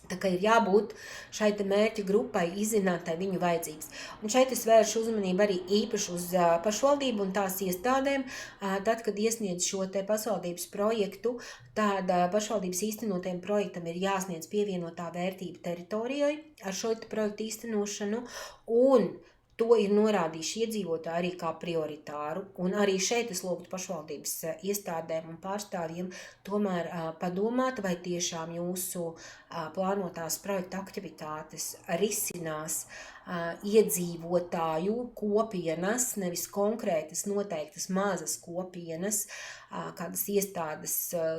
Tā kā ir jābūt šai mērķa grupai izzinātai viņu vajadzības. Un šeit es vēršu uzmanību arī īpaši uz pašvaldību un tās iestādēm. Tad, kad iesniedz šo pašvaldības projektu, tāda pašvaldības īstenotajam projektam ir jāsniedz pievienotā vērtība teritorijai ar šo projektu īstenošanu, un to ir norādījuši iedzīvotāji arī kā prioritāru, un arī šeit es lūgtu pašvaldības iestādēm un pārstāvjiem tomēr padomāt, vai tiešām jūsu plānotās projekta aktivitātes risinās iedzīvotāju kopienas, nevis konkrētas noteiktas mazas kopienas, kādas iestādes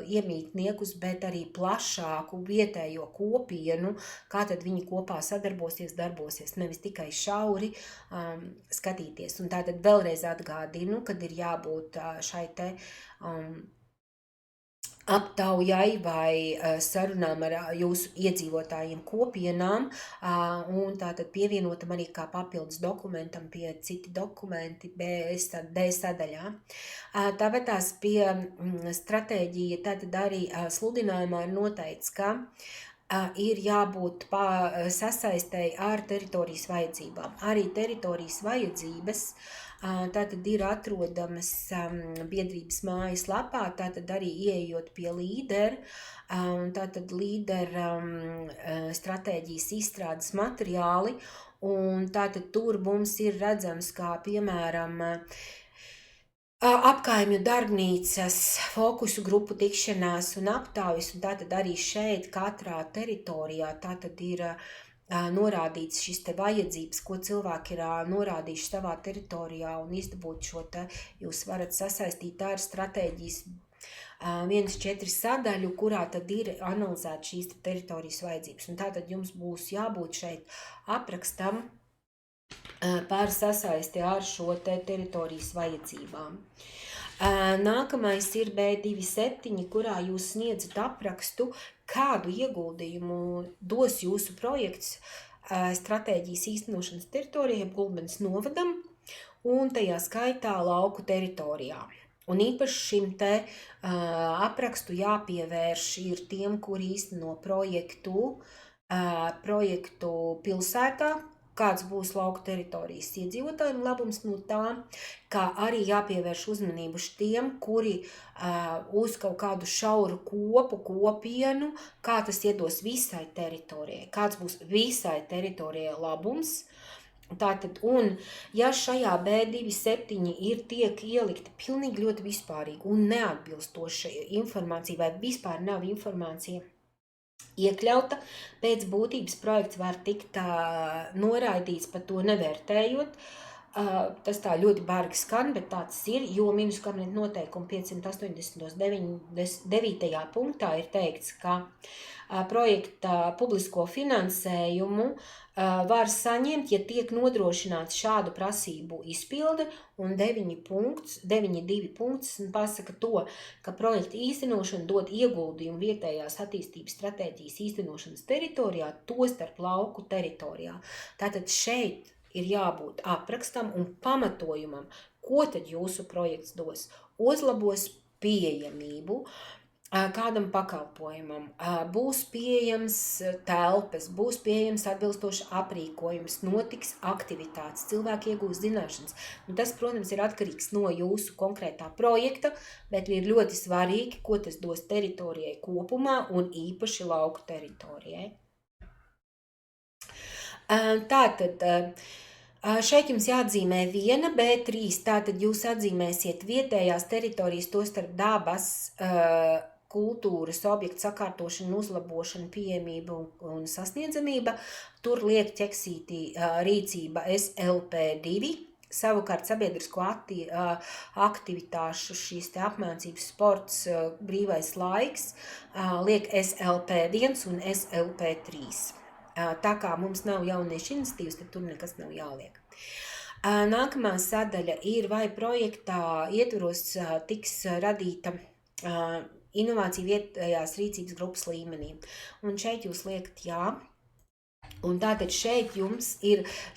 iemītniekus, bet arī plašāku vietējo kopienu, kā tad viņi kopā sadarbosies, darbosies, nevis tikai šauri skatīties. Un tātad vēlreiz atgādinu, kad ir jābūt šai aptaujai vai sarunām ar jūsu iedzīvotājiem kopienām, un tātad pievienotam arī kā papildus dokumentam pie citi dokumenti D sadaļā. Tāpēc tās pie stratēģija tātad arī sludinājumā ir noteikts, ka ir jābūt sasaistēji ar teritorijas vajadzībām. Arī teritorijas vajadzības tātad ir atrodamas biedrības mājas lapā, tātad arī ieejot pie līdera, tātad līdera stratēģijas izstrādes materiāli, un tātad tur mums ir redzams, kā piemēram apkaimju darbnīcas, fokusu grupu tikšanās un aptaujas, un tātad arī šeit katrā teritorijā tātad ir norādīts šis vajadzības, ko cilvēki ir norādījuši savā teritorijā, un izdabūt šo jūs varat sasaistīt ar stratēģijas 1.4 sadaļu, kurā tad ir analizēt šīs teritorijas vajadzības. Un tātad jums būs jābūt šeit aprakstam par sasaisti ar šo teritorijas vajadzībām. Nākamais ir B27, kurā jūs sniedzat aprakstu, kādu ieguldījumu dos jūsu projekts stratēģijas īstenošanas teritorijai Gulbenes novadam un tajā skaitā lauku teritorijā. Un īpaši šim aprakstu jāpievērš ir tiem, kuri īsteno projektu pilsētā, kāds būs lauku teritorijas iedzīvotājiem labums no tām, kā arī jāpievērš uzmanību tiem, kuri uz kaut kādu šauru kopienu, kā tas iedos visai teritorijai, kāds būs visai teritorijai labums. Tātad, un ja šajā B27 tiek ielikta pilnīgi ļoti vispārīga un neatbilstoša informācija vai vispār nav informācija iekļauta, pēc būtības projekts var tikt noraidīts, par to nevērtējot. Tas tā ļoti bargi skan, bet tāds ir, jo ministru kabineta noteikuma 589. punktā ir teikts, ka projekta publisko finansējumu var saņemt, ja tiek nodrošināts šādu prasību izpilde, un 9.2 punkts pasaka to, ka projekta īstenošana dod ieguldījumu vietējās attīstības stratēģijas īstenošanas teritorijā, tostarp lauku teritorijā. Tātad šeit ir jābūt aprakstam un pamatojumam, ko tad jūsu projekts dos. Uzlabos pieejamību kādam pakalpojumam, būs pieejams telpas, būs pieejams atbilstoši aprīkojums, notiks aktivitātes, cilvēki iegūs zināšanas. Un tas, protams, ir atkarīgs no jūsu konkrētā projekta, bet ir ļoti svarīgi, ko tas dos teritorijai kopumā un īpaši lauku teritorijai. Tātad, šeit jums jāatzīmē 1 B3, tātad jūs atzīmēsiet vietējās teritorijas, tostarp dabas, kultūras, objektu sakārtošana, uzlabošana, pieejamība un sasniedzamība. Tur liek ķeksītī rīcība SLP2, savukārt sabiedrisko aktivitāšu šīs te apmācības, sports, brīvais laiks liek SLP1 un SLP3. Tā kā mums nav jauniešu iniciatīvas, tad tur nekas nav jāliek. Nākamā sadaļa ir, vai projektā ietvaros tiks radīta inovācija vietējās rīcības grupas līmenī. Un šeit jūs liekat jā. Un tātad šeit jums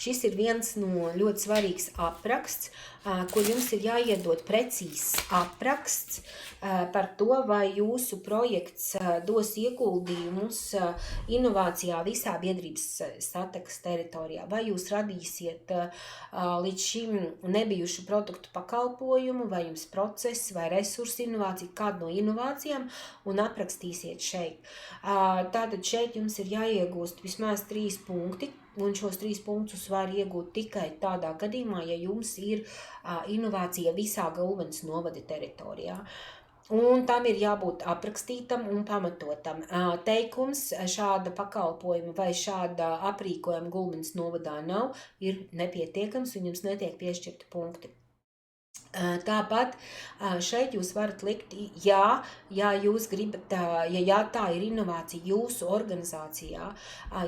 šis ir viens no ļoti svarīgs apraksts, kur jums ir jāiedod precīzs apraksts par to, vai jūsu projekts dos ieguldījumus inovācijā visā biedrības satekas teritorijā, vai jūs radīsiet līdz šim nebijušu produktu pakalpojumu, vai jums procesi vai resursu inovācija, kādu no inovācijām, un aprakstīsiet šeit. Tātad šeit jums ir jāiegūst vismaz 3 punkti, un šos 3 punktus var iegūt tikai tādā gadījumā, ja jums ir inovācija visā Gulbenes novada teritorijā. Un tam ir jābūt aprakstītam un pamatotam. Teikums šāda pakalpojuma vai šāda aprīkojuma Gulbenes novadā nav, ir nepietiekams un jums netiek piešķirti punkti. Tāpat šeit jūs varat likt jā, ja jūs gribat, ja tā ir inovācija jūsu organizācijā,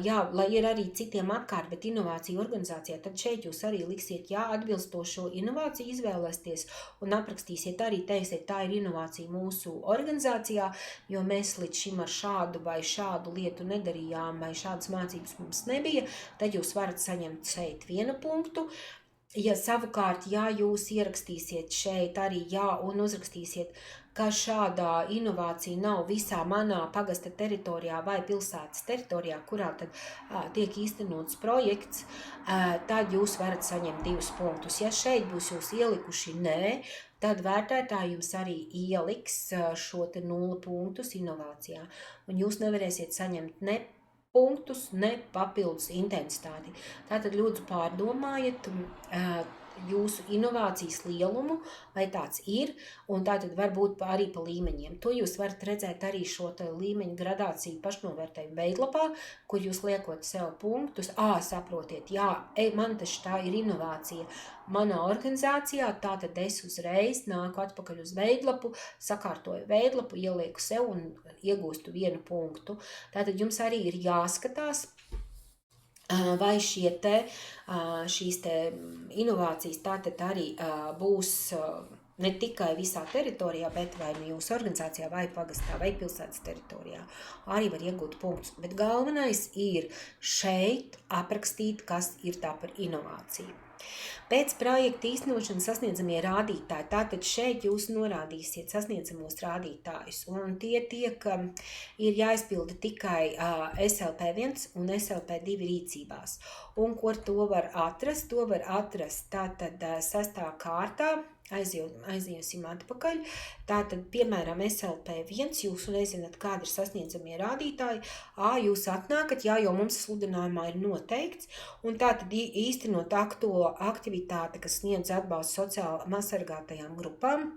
jā, lai ir arī citiem apkārt, bet inovācija organizācijā, tad šeit jūs arī liksiet jā, atbilstošo inovāciju izvēlēsties un aprakstīsiet arī, teiksiet, tā ir inovācija mūsu organizācijā, jo mēs līdz šim ar šādu vai šādu lietu nedarījām, vai šādas mācības mums nebija, tad jūs varat saņemt šeit 1 punktu. Ja savukārt, ja jūs ierakstīsiet šeit arī jā un uzrakstīsiet, ka šādā inovācija nav visā manā pagasta teritorijā vai pilsētas teritorijā, kurā tad tiek īstenots projekts, tad jūs varat saņemt 2 punktus. Ja šeit būs jūs ielikuši nē, tad vērtētāji jums arī ieliks šo te 0 punktus inovācijā, un jūs nevarēsiet saņemt ne punktus, ne papildus intensitāti. Tātad lūdzu pārdomājiet jūsu inovācijas lielumu, vai tāds ir, un tātad varbūt arī pa līmeņiem. To jūs varat redzēt arī šo līmeņu gradāciju pašnovērtējumu veidlapā, kur jūs liekot sev punktus. Saprotiet, jā, man taču tā ir inovācija manā organizācijā, tātad es uzreiz nāku atpakaļ uz veidlapu, sakārtoju veidlapu, ielieku sev un iegūstu 1 punktu. Tātad jums arī ir jāskatās, vai šīs inovācijas tātad arī būs ne tikai visā teritorijā, bet vai nu jūsu organizācijā, vai pagastā, vai pilsētas teritorijā. Arī var iegūt punktus. Bet galvenais ir šeit aprakstīt, kas ir tā par inovāciju. Pēc projekta īstenošanas sasniedzamie rādītāji, tātad šeit jūs norādīsiet sasniedzamos rādītājus, un tie ir jāizpilda tikai SLP1 un SLP2 rīcībās. Un kur to var atrast? To var atrast tātad 6. kārtā, aiziesim atpakaļ. Tātad, piemēram, SLP1, jūs nezināt, kāda ir sasniedzamie rādītāji. Jūs atnākat, jā, jo mums sludinājumā ir noteikts, un tātad īstenot aktivitāte, kas sniedz atbalstu sociāli mazsargātajām grupām.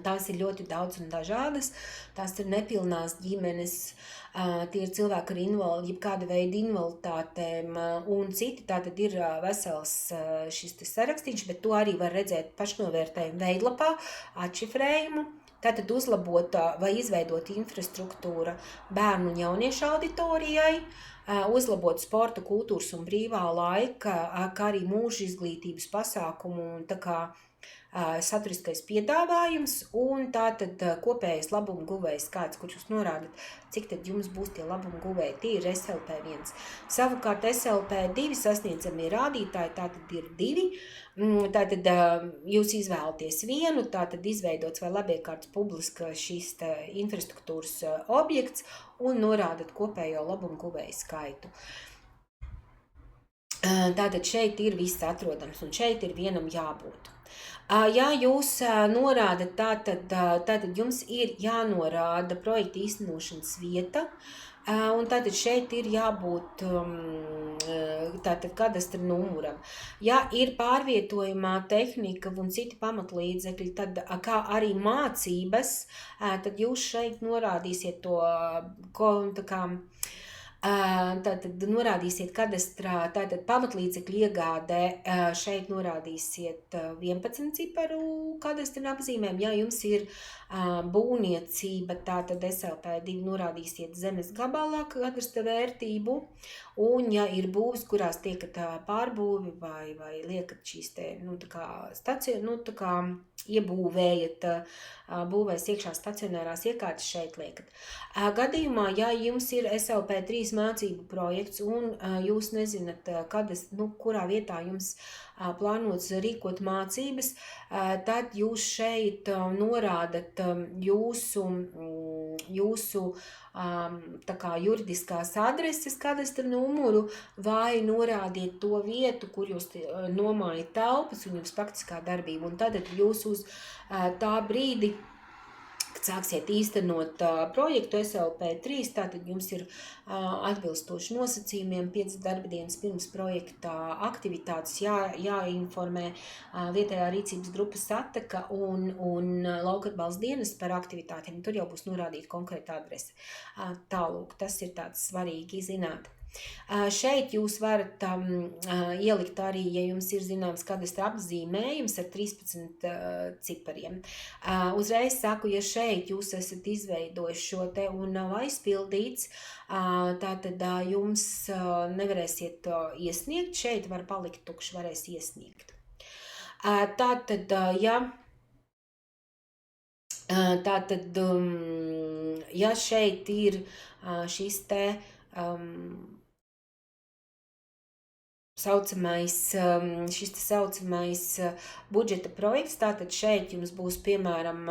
Tās ir ļoti daudz un dažādas, tās ir nepilnās ģimenes, tie ir cilvēki ar jebkāda veida invaliditātēm un citi, tātad ir vesels šis sarakstīns, bet to arī var redzēt pašnovērtējumu veidlapā, atšifrējumu. Tātad uzlabot vai izveidot infrastruktūra bērnu un jauniešu auditorijai, uzlabot sporta, kultūras un brīvā laika, kā arī mūža izglītības pasākumu un tā kā saturiskais piedāvājums un tātad kopējais labumu guvējs skaits, kur jūs norādat, cik tad jums būs tie labumu guvēji. Tie ir SLP1. Savukārt SLP2 sasniedzamie rādītāji, tātad ir 2. Tātad jūs izvēlaties vienu, tātad izveidots vai labiekārts publiska šīs infrastruktūras objekts un norādat kopējo labumu guvēju skaitu. Tātad šeit ir viss atrodams un šeit ir vienam jābūt. Ja jūs norādat, tātad jums ir jānorāda projekta īstenošanas vieta, un tātad šeit ir jābūt tātad kadastra numuram. Ja ir pārvietojumā tehnika un citi pamatlīdzekļi, tad kā arī mācības, tad jūs šeit norādīsiet to, tā kā, tātad norādīsiet kadastrā, tātad pamatlīdzekļu iegādē, šeit norādīsiet 11 ciparu kadastra apzīmēm, ja jums ir būvniecība, tātad SLP2 norādīsiet zemes gabalā kadastra vērtību, un ja ir būvs, kurās tiekat pārbūvi vai liekat šīs te, tā kā iebūvējat, būvēs iekšā stacionārās iekārtas, šeit liekat. Gadījumā, ja jums ir SLP3 mācību projekts un jūs nezināt, kurā vietā jums plānots rīkot mācības, tad jūs šeit norādat jūsu tā kā juridiskās adreses kadastra numuru vai norādiet to vietu, kur jūs nomājat telpas un jums faktiskā darbība. Un tad jūs uz tā brīdi, kad sāksiet īstenot projektu SLP3, tātad jums ir atbilstoši nosacījumiem 5 darba dienas pirms projekta aktivitātes jāinformē vietējā rīcības grupas Ataka un laukatbalsta dienas par aktivitātēm. Tur jau būs norādīta konkrēta adrese. Tālūk, tas ir tāds svarīgi zināt. Šeit jūs varat ielikt arī, ja jums ir zināms kadastra apzīmējums ar 13 cipariem. Uzreiz saku, ja šeit jūs esat izveidojuši šo te un nav aizpildīts, tātad jums nevarēsiet iesniegt, šeit var palikt tukši, varēs iesniegt. Tātad, ja šeit ir šis te šis saucamais budžeta projekts, tātad šeit jums būs, piemēram,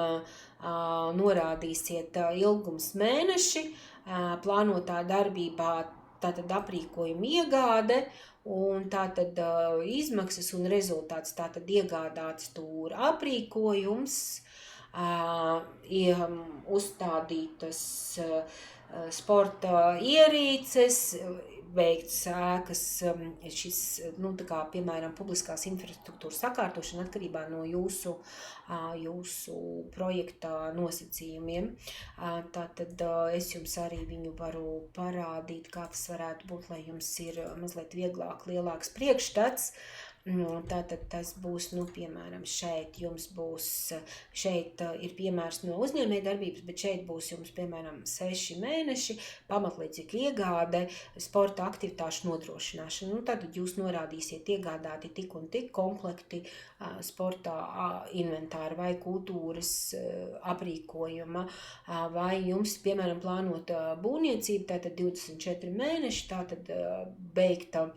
norādīsiet ilgums mēneši, plānotā darbībā tātad aprīkojuma iegāde un tātad izmaksas un rezultāts, tātad iegādāts tur aprīkojums, uzstādītas sporta ierīces, veikts ēkas, šis, tā kā, piemēram, publiskās infrastruktūras sakārtošana atkarībā no jūsu projekta nosacījumiem. Tātad es jums arī viņu varu parādīt, kā tas varētu būt, lai jums ir mazliet vieglāk, lielāks priekšstats. Tātad tas būs, piemēram, šeit jums būs, šeit ir piemērs no uzņēmēja darbības, bet šeit būs jums, piemēram, 6 mēneši, pamatlīdzekļu iegāde, sporta aktivitāšu nodrošināšana. Tad jūs norādīsiet iegādāti tik un tik komplekti sporta inventāra vai kultūras aprīkojuma, vai jums, piemēram, plānota būvniecība, tātad 24 mēneši, tātad beigta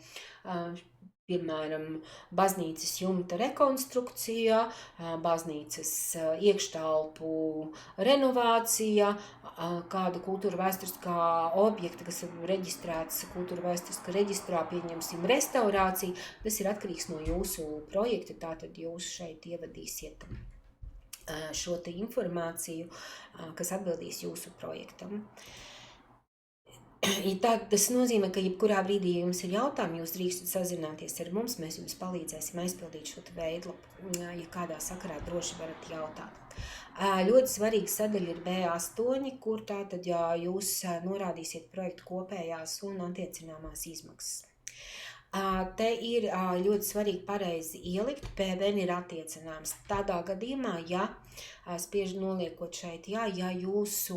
piemēram, baznīcas jumta rekonstrukcija, baznīcas iekštelpu renovācija, kāda kultūra vēsturiskā objekta, kas ir reģistrēts kultūra vēsturiskā reģistrā, pieņemsim restaurācija. Tas ir atkarīgs no jūsu projekta, tātad jūs šeit ievadīsiet šo te informāciju, kas atbildīs jūsu projektam. Tas nozīmē, ka jebkurā brīdī, ja jums ir jautājumi, jūs drīkstat sazināties ar mums, mēs jums palīdzēsim aizpildīt šo veidlapu, ja kādā sakarā droši varat jautāt. Ļoti svarīga sadaļa ir B8, kur tātad jūs norādīsiet projektu kopējās un attiecināmās izmaksas. Te ir ļoti svarīgi pareizi ielikt, PVN ir attiecināms. Tādā gadījumā, ja spiež noliekot šeit, ja jūs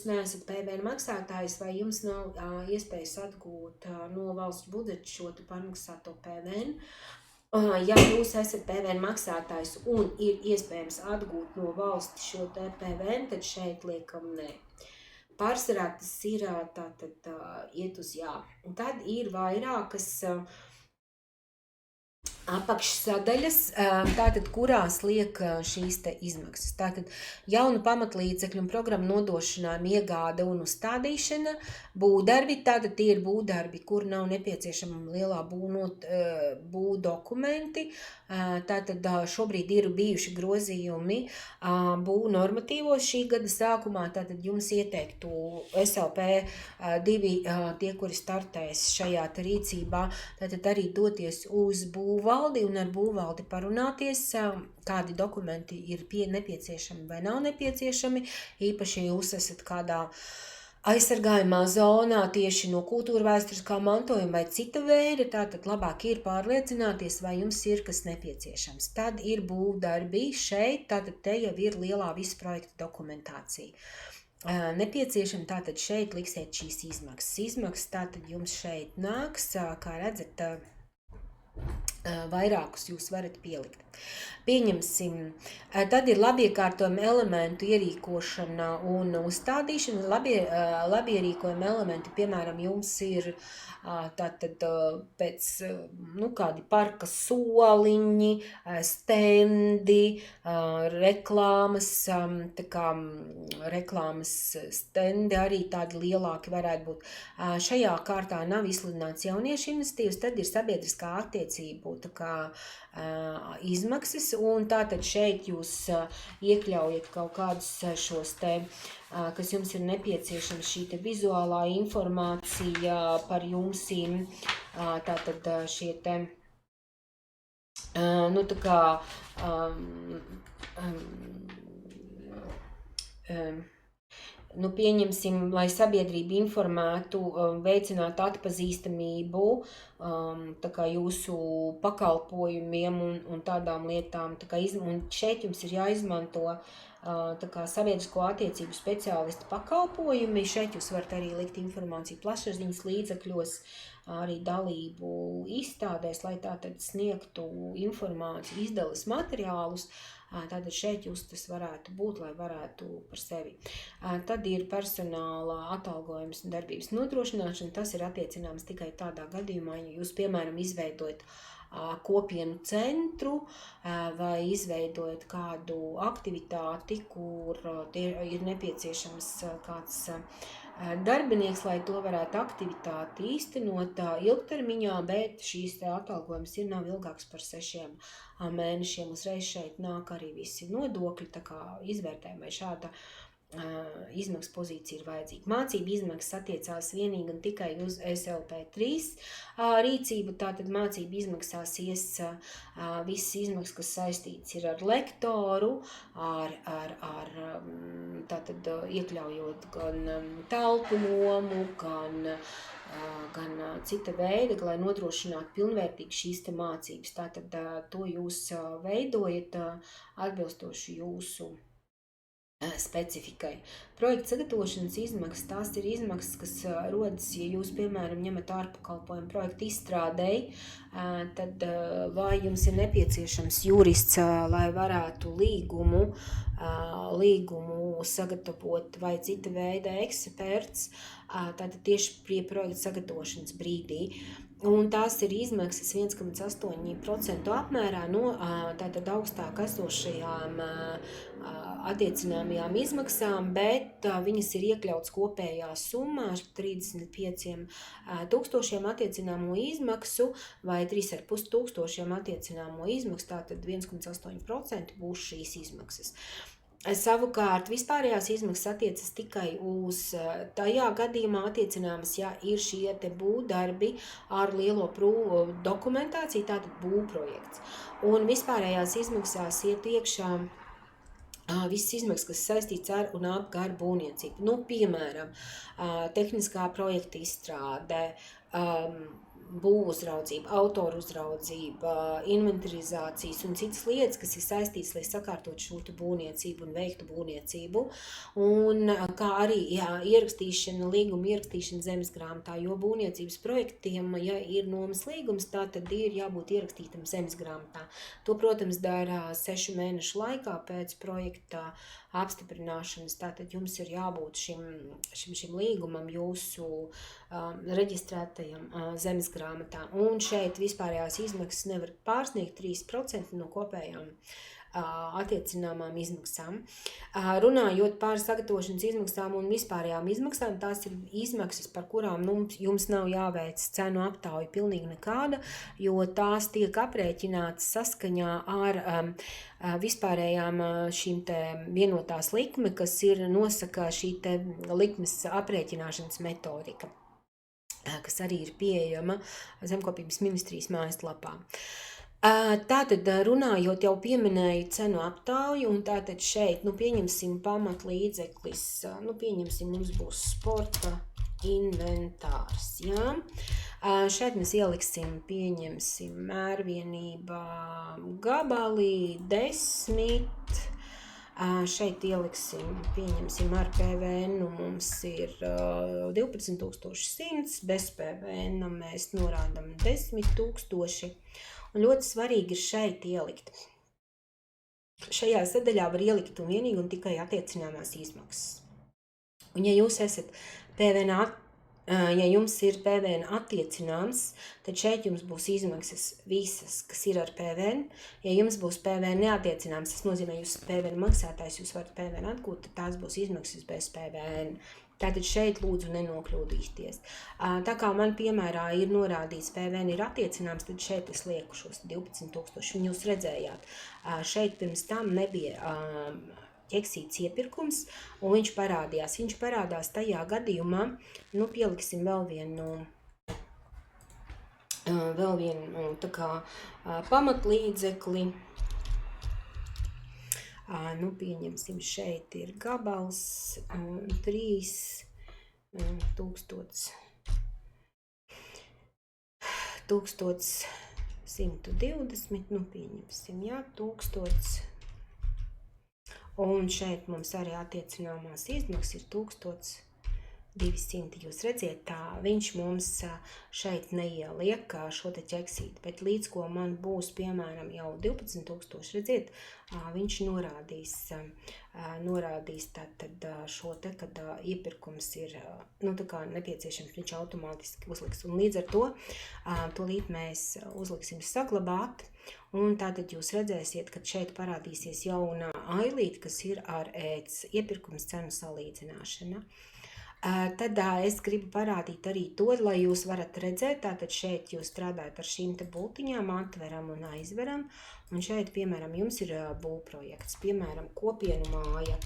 neesat PVN maksātājs vai jums nav iespējas atgūt no valsts budžeta šo pārmaksāto PVN, ja jūs esat PVN maksātājs un ir iespējams atgūt no valsts šo PVN, tad šeit liekam nē. Pārsvarā tas ir tātad iet uz jā. Un tad ir vairākas apakšsadaļas, tātad kurās liek šīs te izmaksas. Tātad jaunu pamatlīdzekļu un programmu nodrošinājumu iegāde un uzstādīšana, būvdarbi, tātad tie ir būvdarbi, kur nav nepieciešama lielā būvdokumenti. Tātad šobrīd ir bijuši grozījumi būvu normatīvos šī gada sākumā, tātad jums ieteiktu SLP 2, tie, kuri startēs šajā rīcībā, tātad arī doties uz būvvaldi un ar būvvaldi parunāties, kādi dokumenti ir nepieciešami vai nav nepieciešami, īpaši jūs esat kādā aizsargājumā zonā tieši no kultūra vēsturiskā mantojuma vai cita veida, tātad labāk ir pārliecināties, vai jums ir kas nepieciešams. Tad ir būvdarbi šeit, tātad te jau ir lielā visa projekta dokumentācija. Nepieciešama, tātad šeit liksiet šīs izmaksas. Izmaksas tātad jums šeit nāks, kā redzat, vairākus jūs varat pielikt. Pieņemsim, tad ir labiekārtojuma elementu ierīkošana un uzstādīšana. Labierīkojuma elementi, piemēram, jums ir tātad pēc kādi parka soliņi, stendi, reklāmas stendi arī tādi lielāki varētu būt. Šajā kārtā nav izsludināts jauniešu iniciatīvas, tad ir sabiedriskā attiecību izmaksas, un tātad šeit jūs iekļaujat kaut kādus šos te, kas jums ir nepieciešams, šī te vizuālā informācija par jumsīm, tātad šie te, pieņemsim, lai sabiedrība informētu, veicinātu atpazīstamību jūsu pakalpojumiem un tādām lietām. Un šeit jums ir jāizmanto sabiedrisko attiecību speciālistu pakalpojumi. Šeit jūs varat arī likt informāciju plašsaziņas līdzekļos, arī dalību izstādēs, lai tātad sniegtu informāciju, izdalas materiālus. Tātad šeit jūs tas varētu būt, lai varētu par sevi. Tad ir personāla atalgojums un darbības nodrošināšana. Tas ir attiecināms tikai tādā gadījumā, ja jūs, piemēram, izveidojat kopienu centru vai izveidojat kādu aktivitāti, kur ir nepieciešams kāds darbinieks, lai to varētu aktivitāti īstenot ilgtermiņā, bet šīs atalgojums nav ilgāks par 6 mēnešiem. Uzreiz šeit nāk arī visi nodokļi, tā kā izvērtējumi vai šāda izmaksu pozīcija ir vajadzīga. Mācību izmaksas attiecās vienīgi un tikai uz SLP 3 rīcību, tātad mācību izmaksās visas izmaksas, kas saistīts ir ar lektoru, tātad iekļaujot gan telpu nomu, gan cita veida, lai nodrošinātu pilnvērtīgi šīs te mācības. Tātad to jūs veidojat atbilstoši jūsu specifikai. Projekta sagatavošanas izmaksas, tās ir izmaksas, kas rodas, ja jūs, piemēram, ņemat ārpakalpojumu projektu izstrādēji, tad vai jums ir nepieciešams jurists, lai varētu līgumu sagatavot vai cita veida eksperts, tātad tieši pie projekta sagatavošanas brīdī. Un tās ir izmaksas 1,8% apmērā no tātad augstāk esošajām attiecināmajām izmaksām, bet viņas ir iekļauts kopējā summā 35 tūkstošiem attiecināmo izmaksu vai 3,5 tūkstošiem attiecināmo izmaksu, tātad 1,8% būs šīs izmaksas. Savukārt vispārējās izmaksas attiecas tikai uz tajā gadījumā attiecināmas, ja ir šie te būvdarbi ar lielo dokumentāciju, tātad būvprojekts. Un vispārējās izmaksās iet iekšā visas izmaksas, kas saistīts ar un ap būvniecību. Piemēram, tehniskā projekta izstrāde, būvuzraudzība, autoru uzraudzība, inventarizācijas un citas lietas, kas ir saistītas, lai sakārtotu šo būvniecību un veiktu būvniecību. Un kā arī ierakstīšana, līguma ierakstīšana zemes grāmatā, jo būvniecības projektiem, ja ir nomas līgums, tā tad ir jābūt ierakstītam zemes grāmatā. To, protams, dara 6 mēnešu laikā pēc projekta apstiprināšanas, tātad jums ir jābūt šim līgumam jūsu reģistrētajam zemes grāmatā. Un šeit vispārējās izmaksas nevar pārsniegt 3% no kopējām attiecināmām izmaksām. Runājot par sagatavošanas izmaksām un vispārējām izmaksām, tās ir izmaksas, par kurām jums nav jāveic cenu aptauja pilnīgi nekāda, jo tās tiek aprēķinātas saskaņā ar vispārējām šīm te vienotās likme, kas ir nosaka šī te likmes aprēķināšanas metodika, kas arī ir pieejama Zemkopības ministrijas mājaslapā. Tātad runājot, jau pieminēju cenu aptauju, un tātad šeit, pieņemsim pamatlīdzeklis, pieņemsim, mums būs sporta inventārs, jā. Šeit mēs ieliksim, pieņemsim mērvienībā gabalī 10, šeit ieliksim, pieņemsim ar PVN, mums ir 12,100, bez PVN mēs norādam 10,000. Un ļoti svarīgi ir šeit ielikt. Šajā sadaļā var ielikt un vienīgi un tikai attiecināmās izmaksas. Un ja jūs esat PVN, ja jums ir PVN attiecināms, tad šeit jums būs izmaksas visas, kas ir ar PVN. Ja jums būs PVN neattiecināms, tas nozīmē, jūs PVN maksātājs, jūs varat PVN atgūt, tad tās būs izmaksas bez PVN. Tātad šeit lūdzu nenokļūdīties. Tā kā man piemērā ir norādīts PVN ir attiecināms, tad šeit es lieku šos 12,000. Un jūs redzējāt, šeit pirms tam nebija ķeksīts iepirkums, un viņš parādījās. Viņš parādās tajā gadījumā, pieliksim vēl vienu tā kā pamatlīdzekli. Pieņemsim, šeit ir gabals 3,120, pieņemsim, jā, 1000. Un šeit mums arī attiecināmās izmaksas ir 1200. Jūs redziet, viņš mums šeit neieliek šo te ķeksīti, bet līdz ko man būs, piemēram, jau 12,000, redziet, viņš norādīs tātad šo te, kad iepirkums ir, tā kā nepieciešams, viņš automātiski uzliks. Un līdz ar to, tūlīt mēs uzliksim saglabāt, un tātad jūs redzēsiet, ka šeit parādīsies jaunā ailīte, kas ir ar iepirkums cenu salīdzināšana. Tad es gribu parādīt arī to, lai jūs varat redzēt, tātad šeit jūs strādājat ar šīm te bultiņām, atveram un aizveram, un šeit, piemēram, jums ir būvprojekts, piemēram, kopienu māja.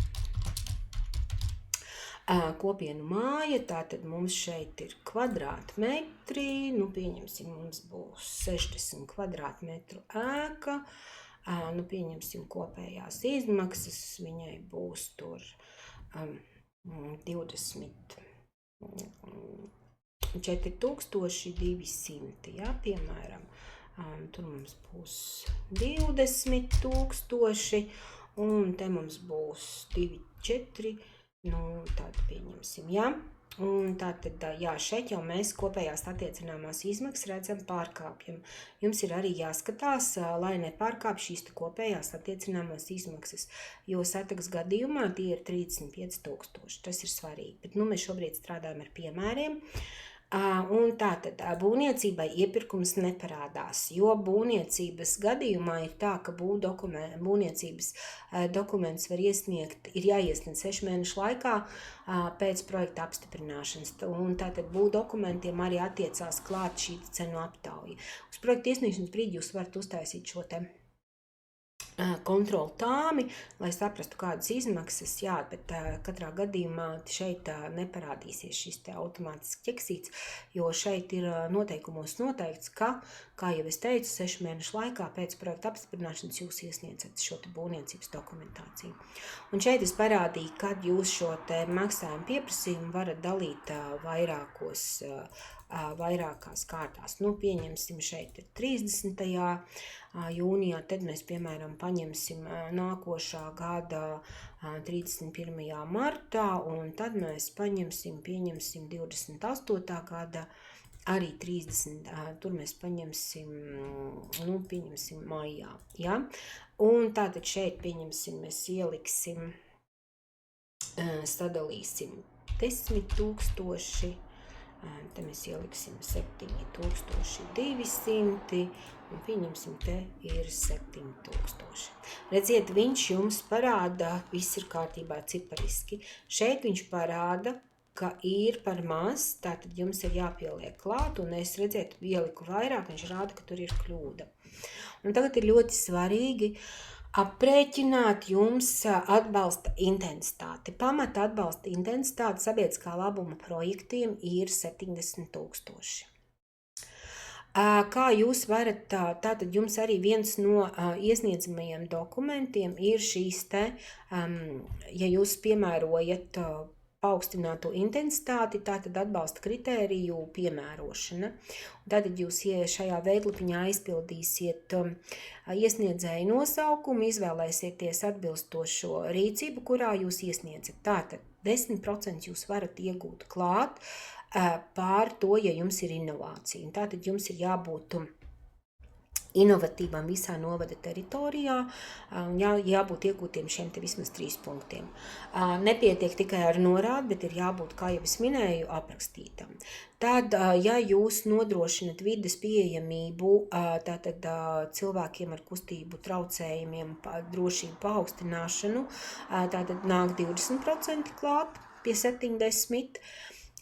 Kopienu māja, tātad mums šeit ir kvadrātmetri, pieņemsim, mums būs 60 kvadrātmetru ēka, pieņemsim kopējās izmaksas, viņai būs tur 24,200, jā, piemēram, tur mums būs 20,000, un te mums būs 2,4, tātad pieņemsim, jā. Un tātad, jā, šeit jau mēs kopējās attiecināmās izmaksas redzam pārkāpjam. Jums ir arī jāskatās, lai nepārkāp šīs kopējās attiecināmās izmaksas, jo satagas gadījumā tie ir 35,000. Tas ir svarīgi, bet mēs šobrīd strādājam ar piemēriem. Un tātad būvniecībai iepirkums neparādās, jo būvniecības gadījumā ir tā, ka būvniecības dokuments var iesniegt, ir jāiesniedz 6 mēnešu laikā pēc projekta apstiprināšanas. Un tātad būvdokumentiem arī attiecās klāt šī cenu aptauja. Uz projekta iesniegšanas brīdi jūs varat uztaisīt šo te kontrolu tāmi, lai saprastu, kādas izmaksas, jā, bet katrā gadījumā šeit neparādīsies šis te automātiski ķeksīts, jo šeit ir noteikumos noteikts, ka kā jau es teicu, 6 mēnešu laikā pēc projekta apstiprināšanas jūs iesniedzat šo te būvniecības dokumentāciju. Un šeit es parādīju, kad jūs šo te maksājumu pieprasījumu varat dalīt vairākās kārtās. Nu, pieņemsim, šeit ir 30. jūnijā, tad mēs, piemēram, paņemsim nākošā gada 31. martā, un tad mēs pieņemsim 28. gada arī 30, tur mēs paņemsim, pieņemsim maijā, ja? Un tātad šeit, pieņemsim, mēs ieliksim, sadalīsim 10 000, te mēs ieliksim 7200, un pieņemsim, te ir 7000. Redziet, viņš jums parāda, viss ir kārtībā cipariski. Šeit viņš parāda, ka ir par maz, tātad jums ir jāpieliek klāt, un es redzētu, ieliku vairāk, viņš rāda, ka tur ir kļūda. Un tagad ir ļoti svarīgi aprēķināt jums atbalsta intensitāti. Pamata atbalsta intensitāte sabiedriskā labuma projektiem ir 70 000. Kā jūs varat, tātad jums arī viens no iesniedzamajiem dokumentiem ir šīs te, ja jūs piemērojat paaugstināto intensitāti, tātad atbalsta kritēriju piemērošana. Tātad jūs šajā veidlapiņā aizpildīsiet iesniedzēju nosaukumu, izvēlēsieties atbilstošo rīcību, kurā jūs iesniedzat. Tātad 10% jūs varat iegūt klāt pār to, ja jums ir inovācija. Tātad jums ir jābūt inovatīvam visā novada teritorijā, jābūt iegūtiem šiem te vismaz 3 punktiem. Nepietiek tikai ar norādi, bet ir jābūt, kā jau es minēju, aprakstītam. Tad, ja jūs nodrošinat vides pieejamību, tātad cilvēkiem ar kustību traucējumiem, drošību paaugstināšanu, tātad nāk 20% klāt pie 70%.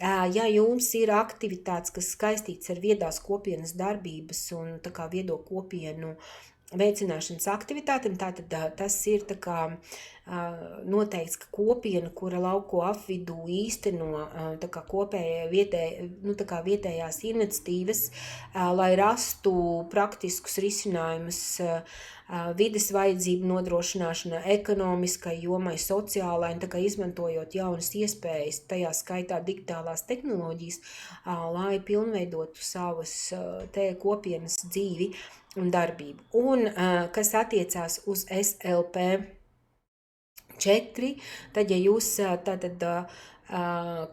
Ja jums ir aktivitātes, kas saistīts ar viedās kopienas darbības un tā kā viedo kopienu veicināšanas aktivitātēm, tātad tas ir tā kā noteikts, ka kopiena, kura lauko apvidū īsteno tā kā vietējās iniciatīvas, lai rastu praktiskus risinājumus vides vajadzību nodrošināšanai, ekonomiskai jomai, sociālai, un tā kā izmantojot jaunas iespējas, tajā skaitā digitālās tehnoloģijas, lai pilnveidotu savas te kopienas dzīvi un darbību. Un kas attiecās uz SLP 4, tad, ja jūs tātad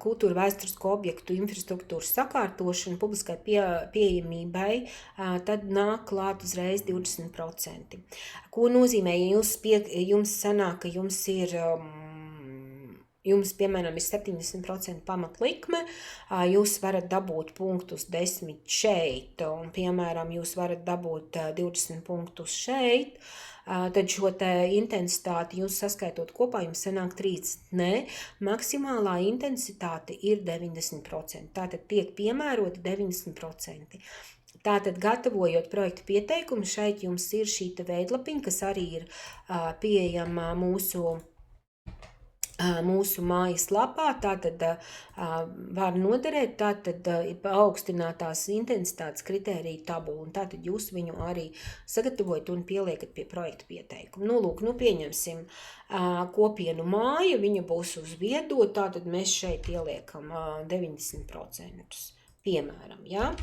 kultūra vēsturisko objektu infrastruktūras sakārtošanu publiskai pieejamībai, tad nāk klāt uzreiz 20%. Ko nozīmē, ja jums sanāk, ka jums, piemēram, ir 70% pamatlikme, jūs varat dabūt punktus 10 šeit, un, piemēram, jūs varat dabūt 20 punktus šeit, tad šo te intensitāti jūs saskaitot kopā, jums sanāk 30. Nē, maksimālā intensitāte ir 90%. Tātad tiek piemēroti 90%. Tātad, gatavojot projektu pieteikumu, šeit jums ir šī te veidlapiņa, kas arī ir pieejama mūsu mājas lapā, tātad var noderēt, tātad paaugstinātās intensitātes kritēriju tabulu, un tātad jūs viņu arī sagatavojat un pieliekat pie projekta pieteikuma. Nu, lūk, pieņemsim kopienu māja, viņa būs uz viedo, tātad mēs šeit ieliekam 90%. Piemēram, ja?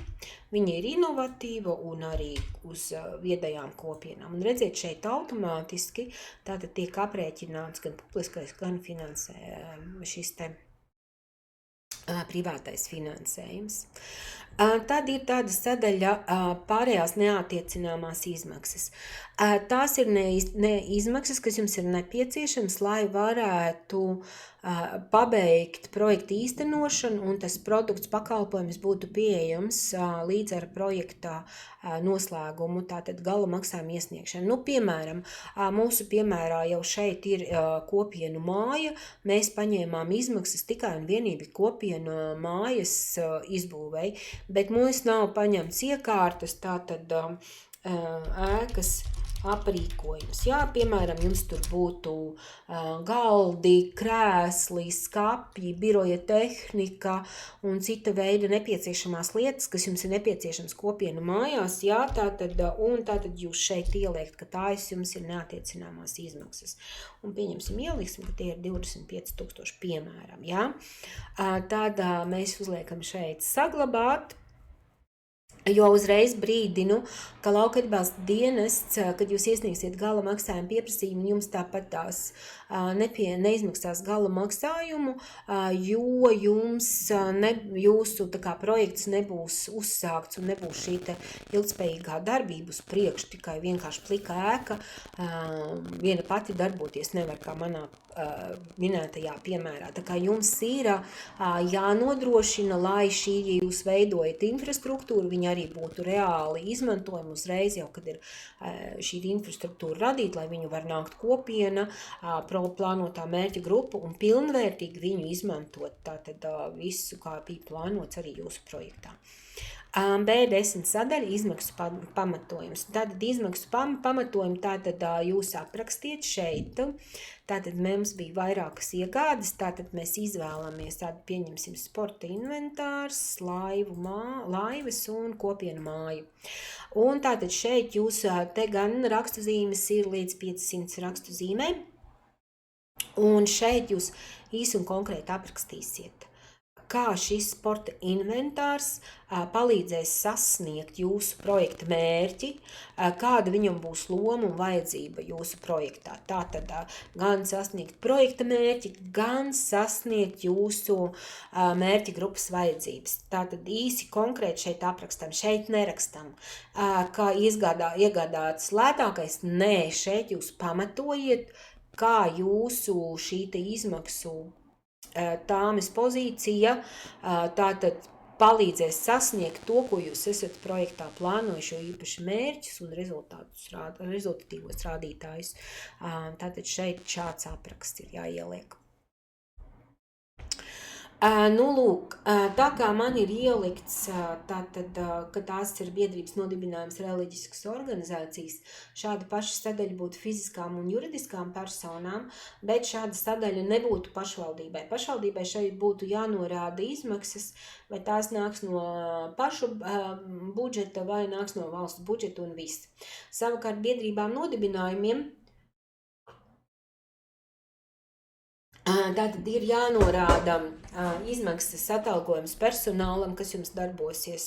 Viņa ir inovatīva un arī uz viedajām kopienām. Un redziet, šeit automātiski tātad tiek aprēķināts gan publiskais, gan šis te privātais finansējums. Tad ir tāda sadaļa pārējās neattiecināmās izmaksas. Tās ir izmaksas, kas jums ir nepieciešams, lai varētu pabeigt projekta īstenošanu un tas produkts pakalpojums būtu pieejams līdz ar projekta noslēgumu, tātad gala maksājuma iesniegšanu. Nu, piemēram, mūsu piemērā jau šeit ir kopienu māja, mēs paņēmām izmaksas tikai un vienīgi kopienu mājas izbūvei, bet mums nav paņemts iekārtas, tātad ēkas aprīkojums. Jā, piemēram, jums tur būtu galdi, krēsli, skapji, biroja tehnika un cita veida nepieciešamās lietas, kas jums ir nepieciešams kopienu mājās, jā, tātad jūs šeit ieliekt, ka tās jums ir neatiecināmās izmaksas. Un pieņemsim, ieliksim, ka tie ir 25 000 piemēram, jā. Tad mēs uzliekam šeit saglabāt, jo uzreiz brīdinu, ka Lauka atbalsta dienests, kad jūs iesniegsiet gala maksājumu pieprasījumu, jums tāpat tās neizmaksās gala maksājumu, jo jums jūsu projekts nebūs uzsākts un nebūs šī ilgspējīgā darbība uz priekšu, tikai vienkārši plika ēka, viena pati darboties nevar, kā manā minētajā piemērā. Tā kā jums ir jānodrošina, lai šī, ja jūs veidojat infrastruktūru, viņa arī būtu reāli izmantojama uzreiz, jau kad ir šī infrastruktūra radīta, lai viņu var nākt kopiena, plānotā mērķa grupa un pilnvērtīgi viņu izmantot. Tātad visu, kā bija plānots arī jūsu projektā. B10 sadaļa izmaksu pamatojums. Tātad izmaksu pamatojumu tātad jūs aprakstiet šeit. Tātad mums bija vairākas iegādes, tātad mēs izvēlamies tādu, pieņemsim, sporta inventārs, laivas un kopienu māju. Un tātad šeit jūs te gan rakstuzīmes ir līdz 500 rakstuzīmēm, un šeit jūs īsi un konkrēti aprakstīsiet, kā šis sporta inventārs palīdzēs sasniegt jūsu projekta mērķi, kāda viņam būs loma un vajadzība jūsu projektā. Tātad gan sasniegt projekta mērķi, gan sasniegt jūsu mērķa grupas vajadzības. Tātad īsi konkrēti šeit aprakstam, šeit nerakstam, kā iegādāts lētākais, nē, šeit jūs pamatojiet, kā jūsu šī izmaksu tāmes pozīcija tātad palīdzēs sasniegt to, ko jūs esat projektā plānojuši, jo īpaši mērķus un rezultatīvos rādītājus. Tātad šeit šāds apraksts ir jāieliek. Lūk, tā kā man ir ielikts, tātad, ka tās ir biedrības nodibinājums reliģiskas organizācijas, šāda paša sadaļa būtu fiziskām un juridiskām personām, bet šāda sadaļa nebūtu pašvaldībai. Pašvaldībai šeit būtu jānorāda izmaksas, vai tās nāks no pašu budžeta vai nāks no valsts budžeta un viss. Savukārt biedrībām nodibinājumiem tātad ir jānorāda izmaksas atalgojums personālam, kas jums darbosies,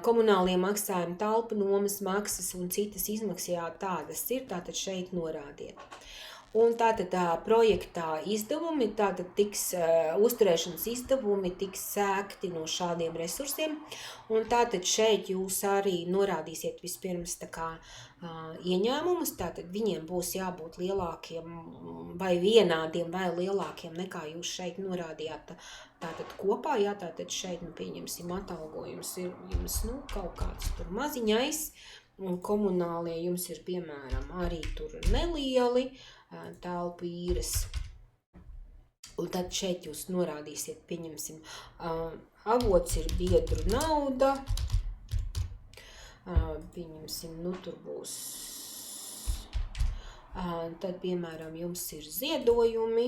komunālie maksājumi, telpu nomas maksas un citas izmaksas, jā, tādas ir, tātad šeit norādiet. Un tātad projektā izdevumi, tātad uzturēšanas izdevumi tiks sēkti no šādiem resursiem, un tātad šeit jūs arī norādīsiet vispirms ieņēmumus, tātad viņiem būs jābūt lielākiem vai vienādiem vai lielākiem nekā jūs šeit norādījāt tātad kopā, jā, tātad šeit, pieņemsim, atalgojums ir jums, kaut kāds tur maziņais, un komunālie jums ir, piemēram, arī tur nelieli, telpu īres. Un tad šeit jūs norādīsiet, pieņemsim, avots ir biedru nauda, pieņemsim, tur būs, tad, piemēram, jums ir ziedojumi,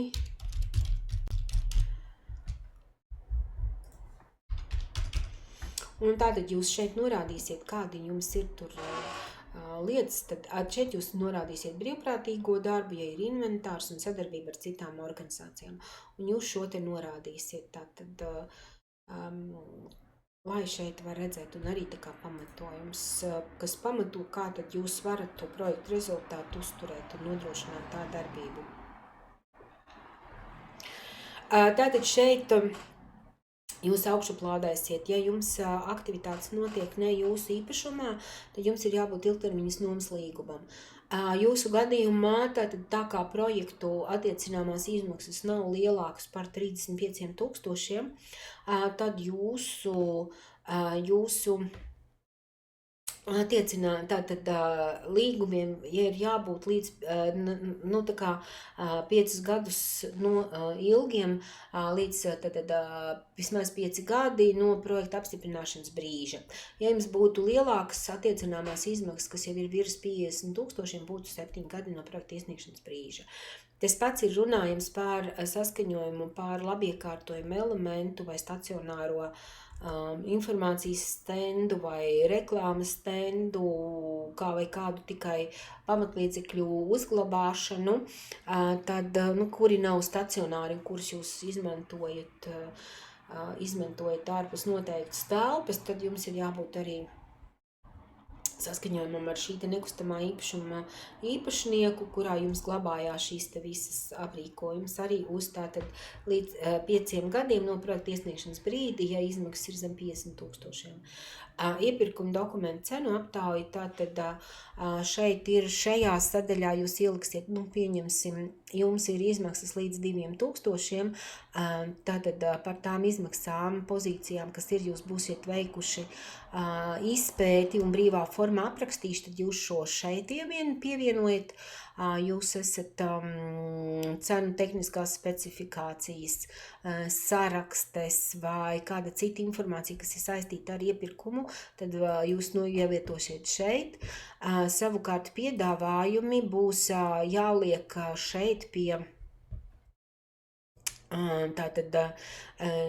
un tātad jūs šeit norādīsiet, kādi jums ir tur lietas, tad šeit jūs norādīsiet brīvprātīgo darbu, ja ir inventārs un sadarbība ar citām organizācijām. Un jūs šo te norādīsiet, tātad, lai šeit var redzēt, un arī tā kā pamatojums, kas pamato, kā tad jūs varat to projektu rezultātu uzturēt un nodrošināt tā darbību. Tātad šeit jūs augšuplādēsiet, ja jums aktivitātes notiek ne jūsu īpašumā, tad jums ir jābūt ilgtermiņas nomas līgumam. Jūsu gadījumā, tā kā projektu attiecināmās izmaksas nav lielākas par 35 000, tad jūsu attiecināt, tātad līgumiem, ja ir jābūt līdz, nu, tā kā 5 gadus no ilgiem, līdz tātad vismaz 5 gadi no projekta apstiprināšanas brīža. Ja jums būtu lielākas attiecināmās izmaksas, kas jau ir virs 50 000, būtu 7 gadi no projekta iesniegšanas brīža. Tas pats ir runājams par saskaņojumu, par labiekārtojumu elementu vai stacionāro informācijas stendu vai reklāmas stendu, kā vai kādu tikai pamatlīdzekļu uzglabāšanu, tad, nu, kuri nav stacionāri un kurus jūs izmantojat ārpus noteiktas telpas, tad jums ir jābūt arī saskaņojumam ar šī nekustamā īpašuma īpašnieku, kurā jums glabājās šīs visas aprīkojums arī uz tātad līdz 5 gadiem no projekta iesniegšanas brīdi, ja izmaksas ir zem 50 000. Iepirkuma dokumentu cenu aptauja, tātad šeit ir šajā sadaļā jūs ieliksiet, nu, pieņemsim, jums ir izmaksas līdz 2000, tātad par tām izmaksām, pozīcijām, kas ir, jūs būsiet veikuši izpēti un brīvā formā aprakstījuši, tad jūs šo šeit pievienojat, jūs esat cenu tehniskās specifikācijas, sarakstes vai kāda cita informācija, kas ir saistīta ar iepirkumu, tad jūs ievietosiet šeit. Savukārt piedāvājumi būs jāliek šeit pie, tātad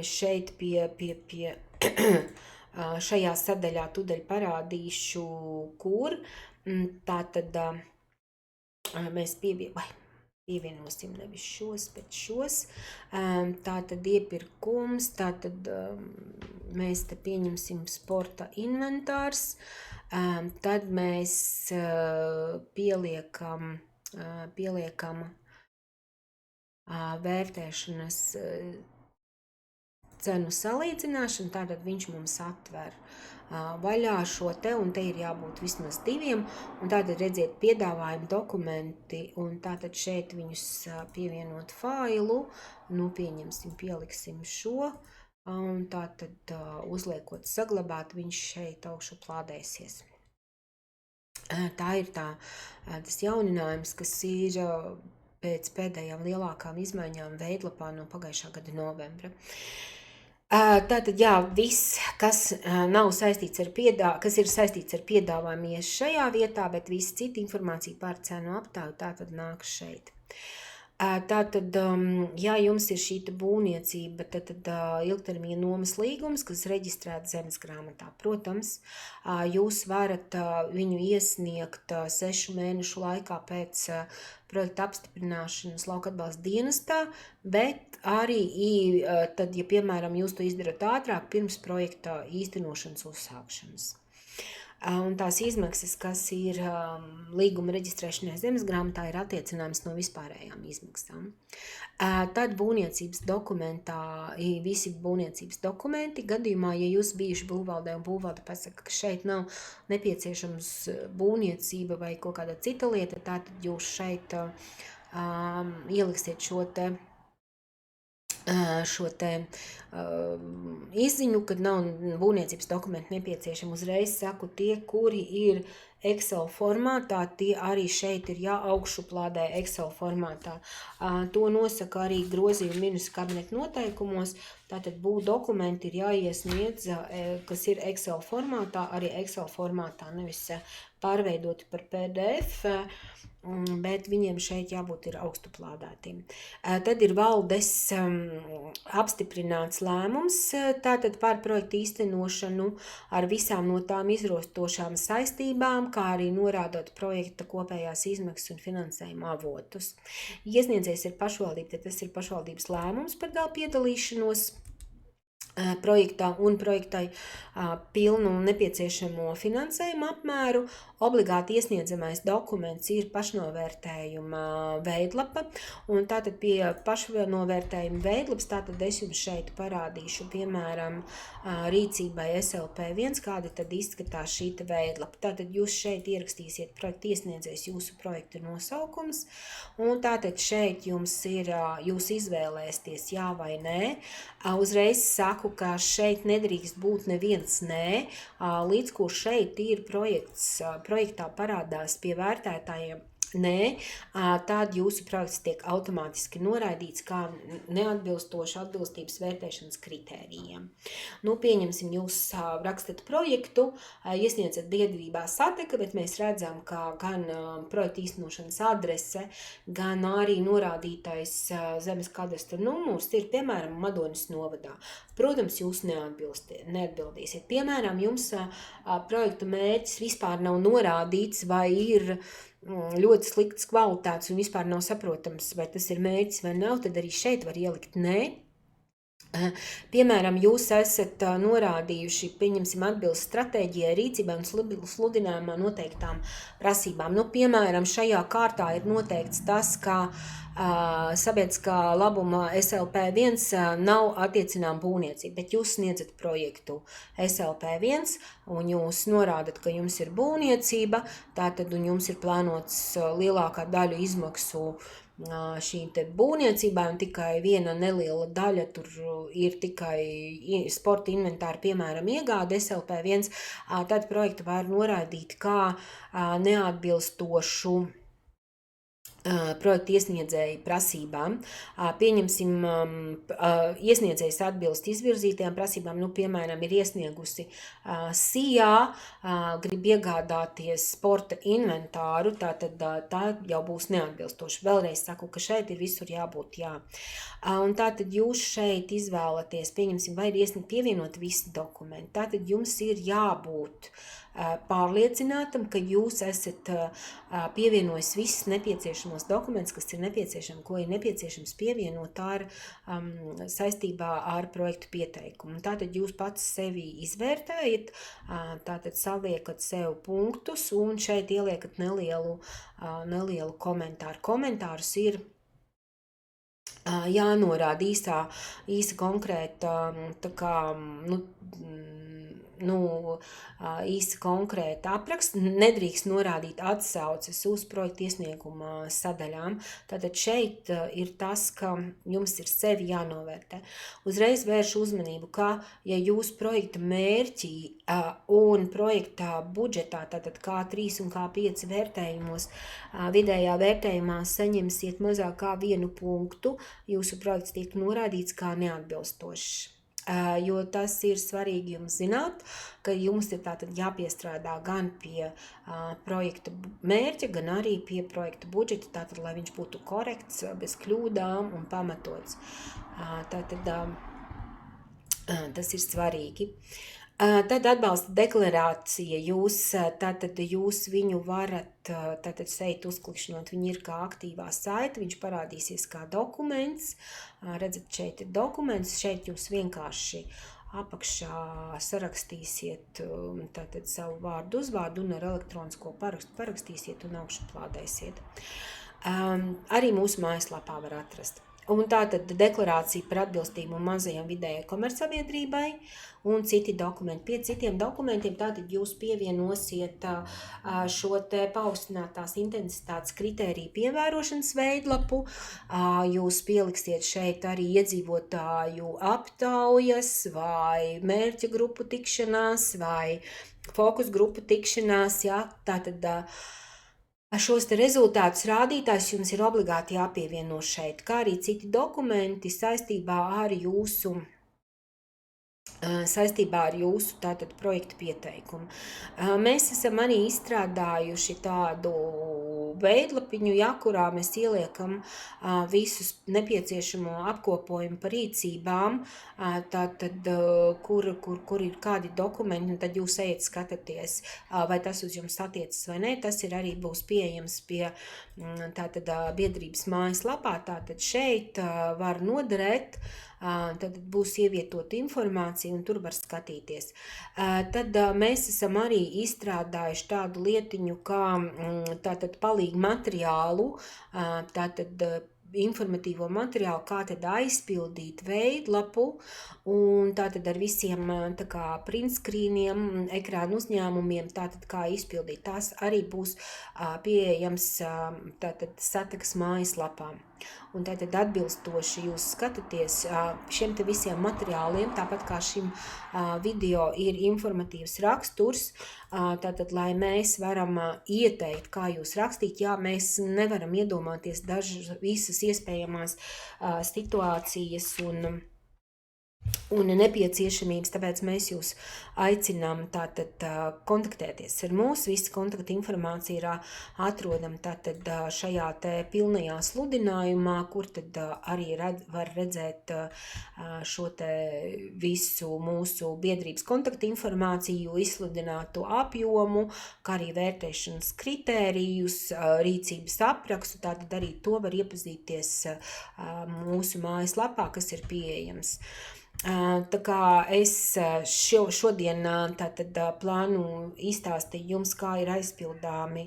šeit pie šajā sadaļā tūdaļ parādīšu, kur, tātad mēs pievienosim nevis šos, bet šos, tātad iepirkums, tātad mēs te pieņemsim sporta inventārs, tad mēs pieliekam vērtēšanas cenu salīdzināšanu, tātad viņš mums atver vaļā šo te, un te ir jābūt vismaz 2, un tātad redziet piedāvājumu dokumenti, un tātad šeit viņus pievienot failu, nu pieņemsim, pieliksim šo, un tātad uzliekot saglabāt, viņš šeit augšu plādēsies. Tā ir tas jauninājums, kas ir pēc pēdējām lielākām izmaiņām veidlapā no pagājušā gada novembra. Tātad, jā, viss, kas nav saistīts ar kas ir saistīts ar piedāvājumu ies šajā vietā, bet visa cita informācija par cenu aptauju tātad nāk šeit. Tātad, ja jums ir šīta būvniecība, tad ilgtermiņa nomas līgums, kas reģistrēts zemes grāmatā, protams, jūs varat viņu iesniegt 6 mēnešu laikā pēc projekta apstiprināšanas lauka atbalsta dienestā, bet arī tad, ja, piemēram, jūs to izdarat ātrāk pirms projekta īstenošanas uzsākšanas. Un tās izmaksas, kas ir līguma reģistrēšanai zemes grāmatā, ir attiecināmas no vispārējām izmaksām. Tad būvniecības dokumentā, visi būvniecības dokumenti, gadījumā, ja jūs bijuši būvvaldē un būvvalde pasaka, ka šeit nav nepieciešams būvniecība vai kaut kāda cita lieta, tātad jūs šeit ieliksiet šo te izziņu, kad nav būvniecības dokumenti nepieciešami. Uzreiz saku, tie, kuri ir Excel formātā, tie arī šeit ir jāaugšuplādē Excel formātā. To nosaka arī grozījuma ministru kabineta noteikumos, tātad būv dokumenti ir jāiesniedz, kas ir Excel formātā, arī Excel formātā, nevis pārveidoti par PDF, bet viņiem šeit jābūt ir augstuplādētiem. Tad ir valdes apstiprināts lēmums, tātad par projektu īstenošanu ar visām no tām izrostošām saistībām, kā arī norādot projekta kopējās izmaksas un finansējuma avotus. Iesniedzējs ir pašvaldība, tad tas ir pašvaldības lēmums par daļu piedalīšanos projektā un projektai pilnu nepieciešamo finansējumu apmēru. Obligāti iesniedzamais dokuments ir pašnovērtējuma veidlapa, un tātad pie pašnovērtējuma veidlapas, tātad es jums šeit parādīšu, piemēram, rīcībai SLP1, kāda tad izskatās šī veidlapa. Tātad jūs šeit ierakstīsiet projekta iesniedzējs jūsu projekta nosaukums, un tātad šeit jums ir, jūs izvēlēsieties jā vai nē. Uzreiz saku, saku, ka šeit nedrīkst būt neviens nē, līdz ko šeit ir projektā parādās pie vērtētājiem nē, tad jūsu projekts tiek automātiski noraidīts kā neatbilstoši atbilstības vērtēšanas kritērijiem. Nu, pieņemsim, jūs rakstat projektu, iesniedzat biedrībā Sateka, bet mēs redzam, ka gan projekta īstenošanas adrese, gan arī norādītais zemes kadastra numurs ir, piemēram, Madonis novadā. Protams, jūs neatbildīsiet. Piemēram, jums projekta mērķis vispār nav norādīts vai ir ļoti slikts kvalitātes un vispār nav saprotams, vai tas ir mērķis vai nav, tad arī šeit var ielikt nē. Piemēram, jūs esat norādījuši, pieņemsim, atbilst stratēģijai, rīcībai un sludinājumā noteiktām prasībām. Nu, piemēram, šajā kārtā ir noteikts tas, ka sabiedriskā labuma SLP1 nav attiecinām būvniecība, bet jūs sniedzat projektu SLP1 un jūs norādat, ka jums ir būvniecība, tātad un jums ir plānots lielākā daļa izmaksu šī te būvniecībā un tikai viena neliela daļa tur ir tikai sporta inventāra, piemēram, iegāde SLP1, tad projektu var noraidīt kā neatbilstošu projekta iesniedzēja prasībām. Pieņemsim, iesniedzējs atbilst izvirzītajām prasībām, nu, piemēram, ir iesniegusi SIA, grib iegādāties sporta inventāru, tātad tā jau būs neatbilstoši. Vēlreiz saku, ka šeit ir visur jābūt jā. Un tātad jūs šeit izvēlaties, pieņemsim, vai ir pievienot visi dokumenti. Tātad jums ir jābūt pārliecinātam, ka jūs esat pievienojis visus nepieciešamos dokumentus, kas ir nepieciešami, ko ir nepieciešams pievienot saistībā ar projektu pieteikumu. Tātad jūs pats sevi izvērtējat, tātad saliekat sev punktus un šeit ieliekat nelielu komentāru. Komentārus ir jānorāda īsa konkrēta, tā kā, īsa konkrēta apraksta, nedrīkst norādīt atsauces uz projekta iesnieguma sadaļām. Tātad šeit ir tas, ka jums ir sevi jānovērtē. Uzreiz vēršu uzmanību, ka ja jūs projekta mērķī un projekta budžetā, tātad K3 un K5 vērtējumos, vidējā vērtējumā saņemsiet mazāk kā 1 punktu, jūsu projekts tiek norādīts kā neatbilstošs. Jo tas ir svarīgi jums zināt, ka jums ir tātad jāpiestrādā gan pie projekta mērķa, gan arī pie projekta budžeta, tātad, lai viņš būtu korekts, bez kļūdām un pamatots. Tātad tas ir svarīgi. Tad atbalsta deklarācija, jūs viņu varat, tātad šeit uzklikšķinot, viņi ir kā aktīvā saite, viņš parādīsies kā dokuments, redzat, šeit ir dokuments, šeit jūs vienkārši apakšā sarakstīsiet tātad savu vārdu uzvārdu un ar elektronisko parakstu parakstīsiet un augšuplādēsiet. Arī mūsu mājaslapā var atrast. Un tātad deklarācija par atbilstību mazajam vidējai komercsabiedrībai un citi dokumenti. Pie citiem dokumentiem tātad jūs pievienosiet šo te paaugstinātās intensitātes kritēriju pievērošanas veidlapu, jūs pieliksiet šeit arī iedzīvotāju aptaujas vai mērķa grupu tikšanās vai fokus grupu tikšanās, jā, tātad šos te rezultātus rādītājus jums ir obligāti jāpievieno šeit, kā arī citi dokumenti saistībā ar jūsu tātad projektu pieteikumu. Mēs esam arī izstrādājuši tādu veidlapiņu, kurā mēs ieliekam visus nepieciešamo apkopojumu par rīcībām, tātad, kur ir kādi dokumenti, un tad jūs ejat skatāties, vai tas uz jums attiecas vai ne. Tas ir arī būs pieejams pie tātad biedrības mājaslapā, tātad šeit var noderēt, tad būs ievietota informācija un tur var skatīties. Tad mēs esam arī izstrādājuši tādu lietiņu, kā tātad palīgu materiālu, tātad informatīvo materiālu, kā tad aizpildīt veidlapu un tātad ar visiem tā kā printskrīniem, ekrānu uzņēmumiem, tātad kā izpildīt. Tās arī būs pieejams tātad Satekas mājaslapā. Un tātad atbilstoši jūs skatāties šiem te visiem materiāliem, tāpat kā šim video ir informatīvs raksturs, tātad, lai mēs varam ieteikt, kā jūs rakstīt, jā, mēs nevaram iedomāties visas iespējamās situācijas un nepieciešamības, tāpēc mēs jūs aicinām tātad kontaktēties ar mūs. Visa kontakta informācija ir atrodama tātad šajā te pilnajā sludinājumā, kur tad arī var redzēt šo te visu mūsu biedrības kontakta informāciju, izsludināto apjomu, kā arī vērtēšanas kritērijus, rīcības aprakstu, tātad arī to var iepazīties mūsu mājaslapā, kas ir pieejams. Tā kā es šodien tātad plānu izstāstīt jums, kā ir aizpildāmi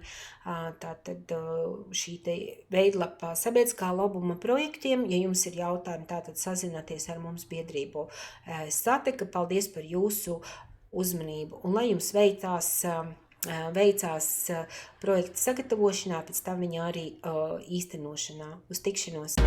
tātad šī te veidlapa sabiedriskā labuma projektiem. Ja jums ir jautājumi, tātad sazināties ar mums biedrību Sateka. Paldies par jūsu uzmanību un lai jums veicās projekta sagatavošanā, pēc tam viņa arī īstenošanā. Uz tikšanos!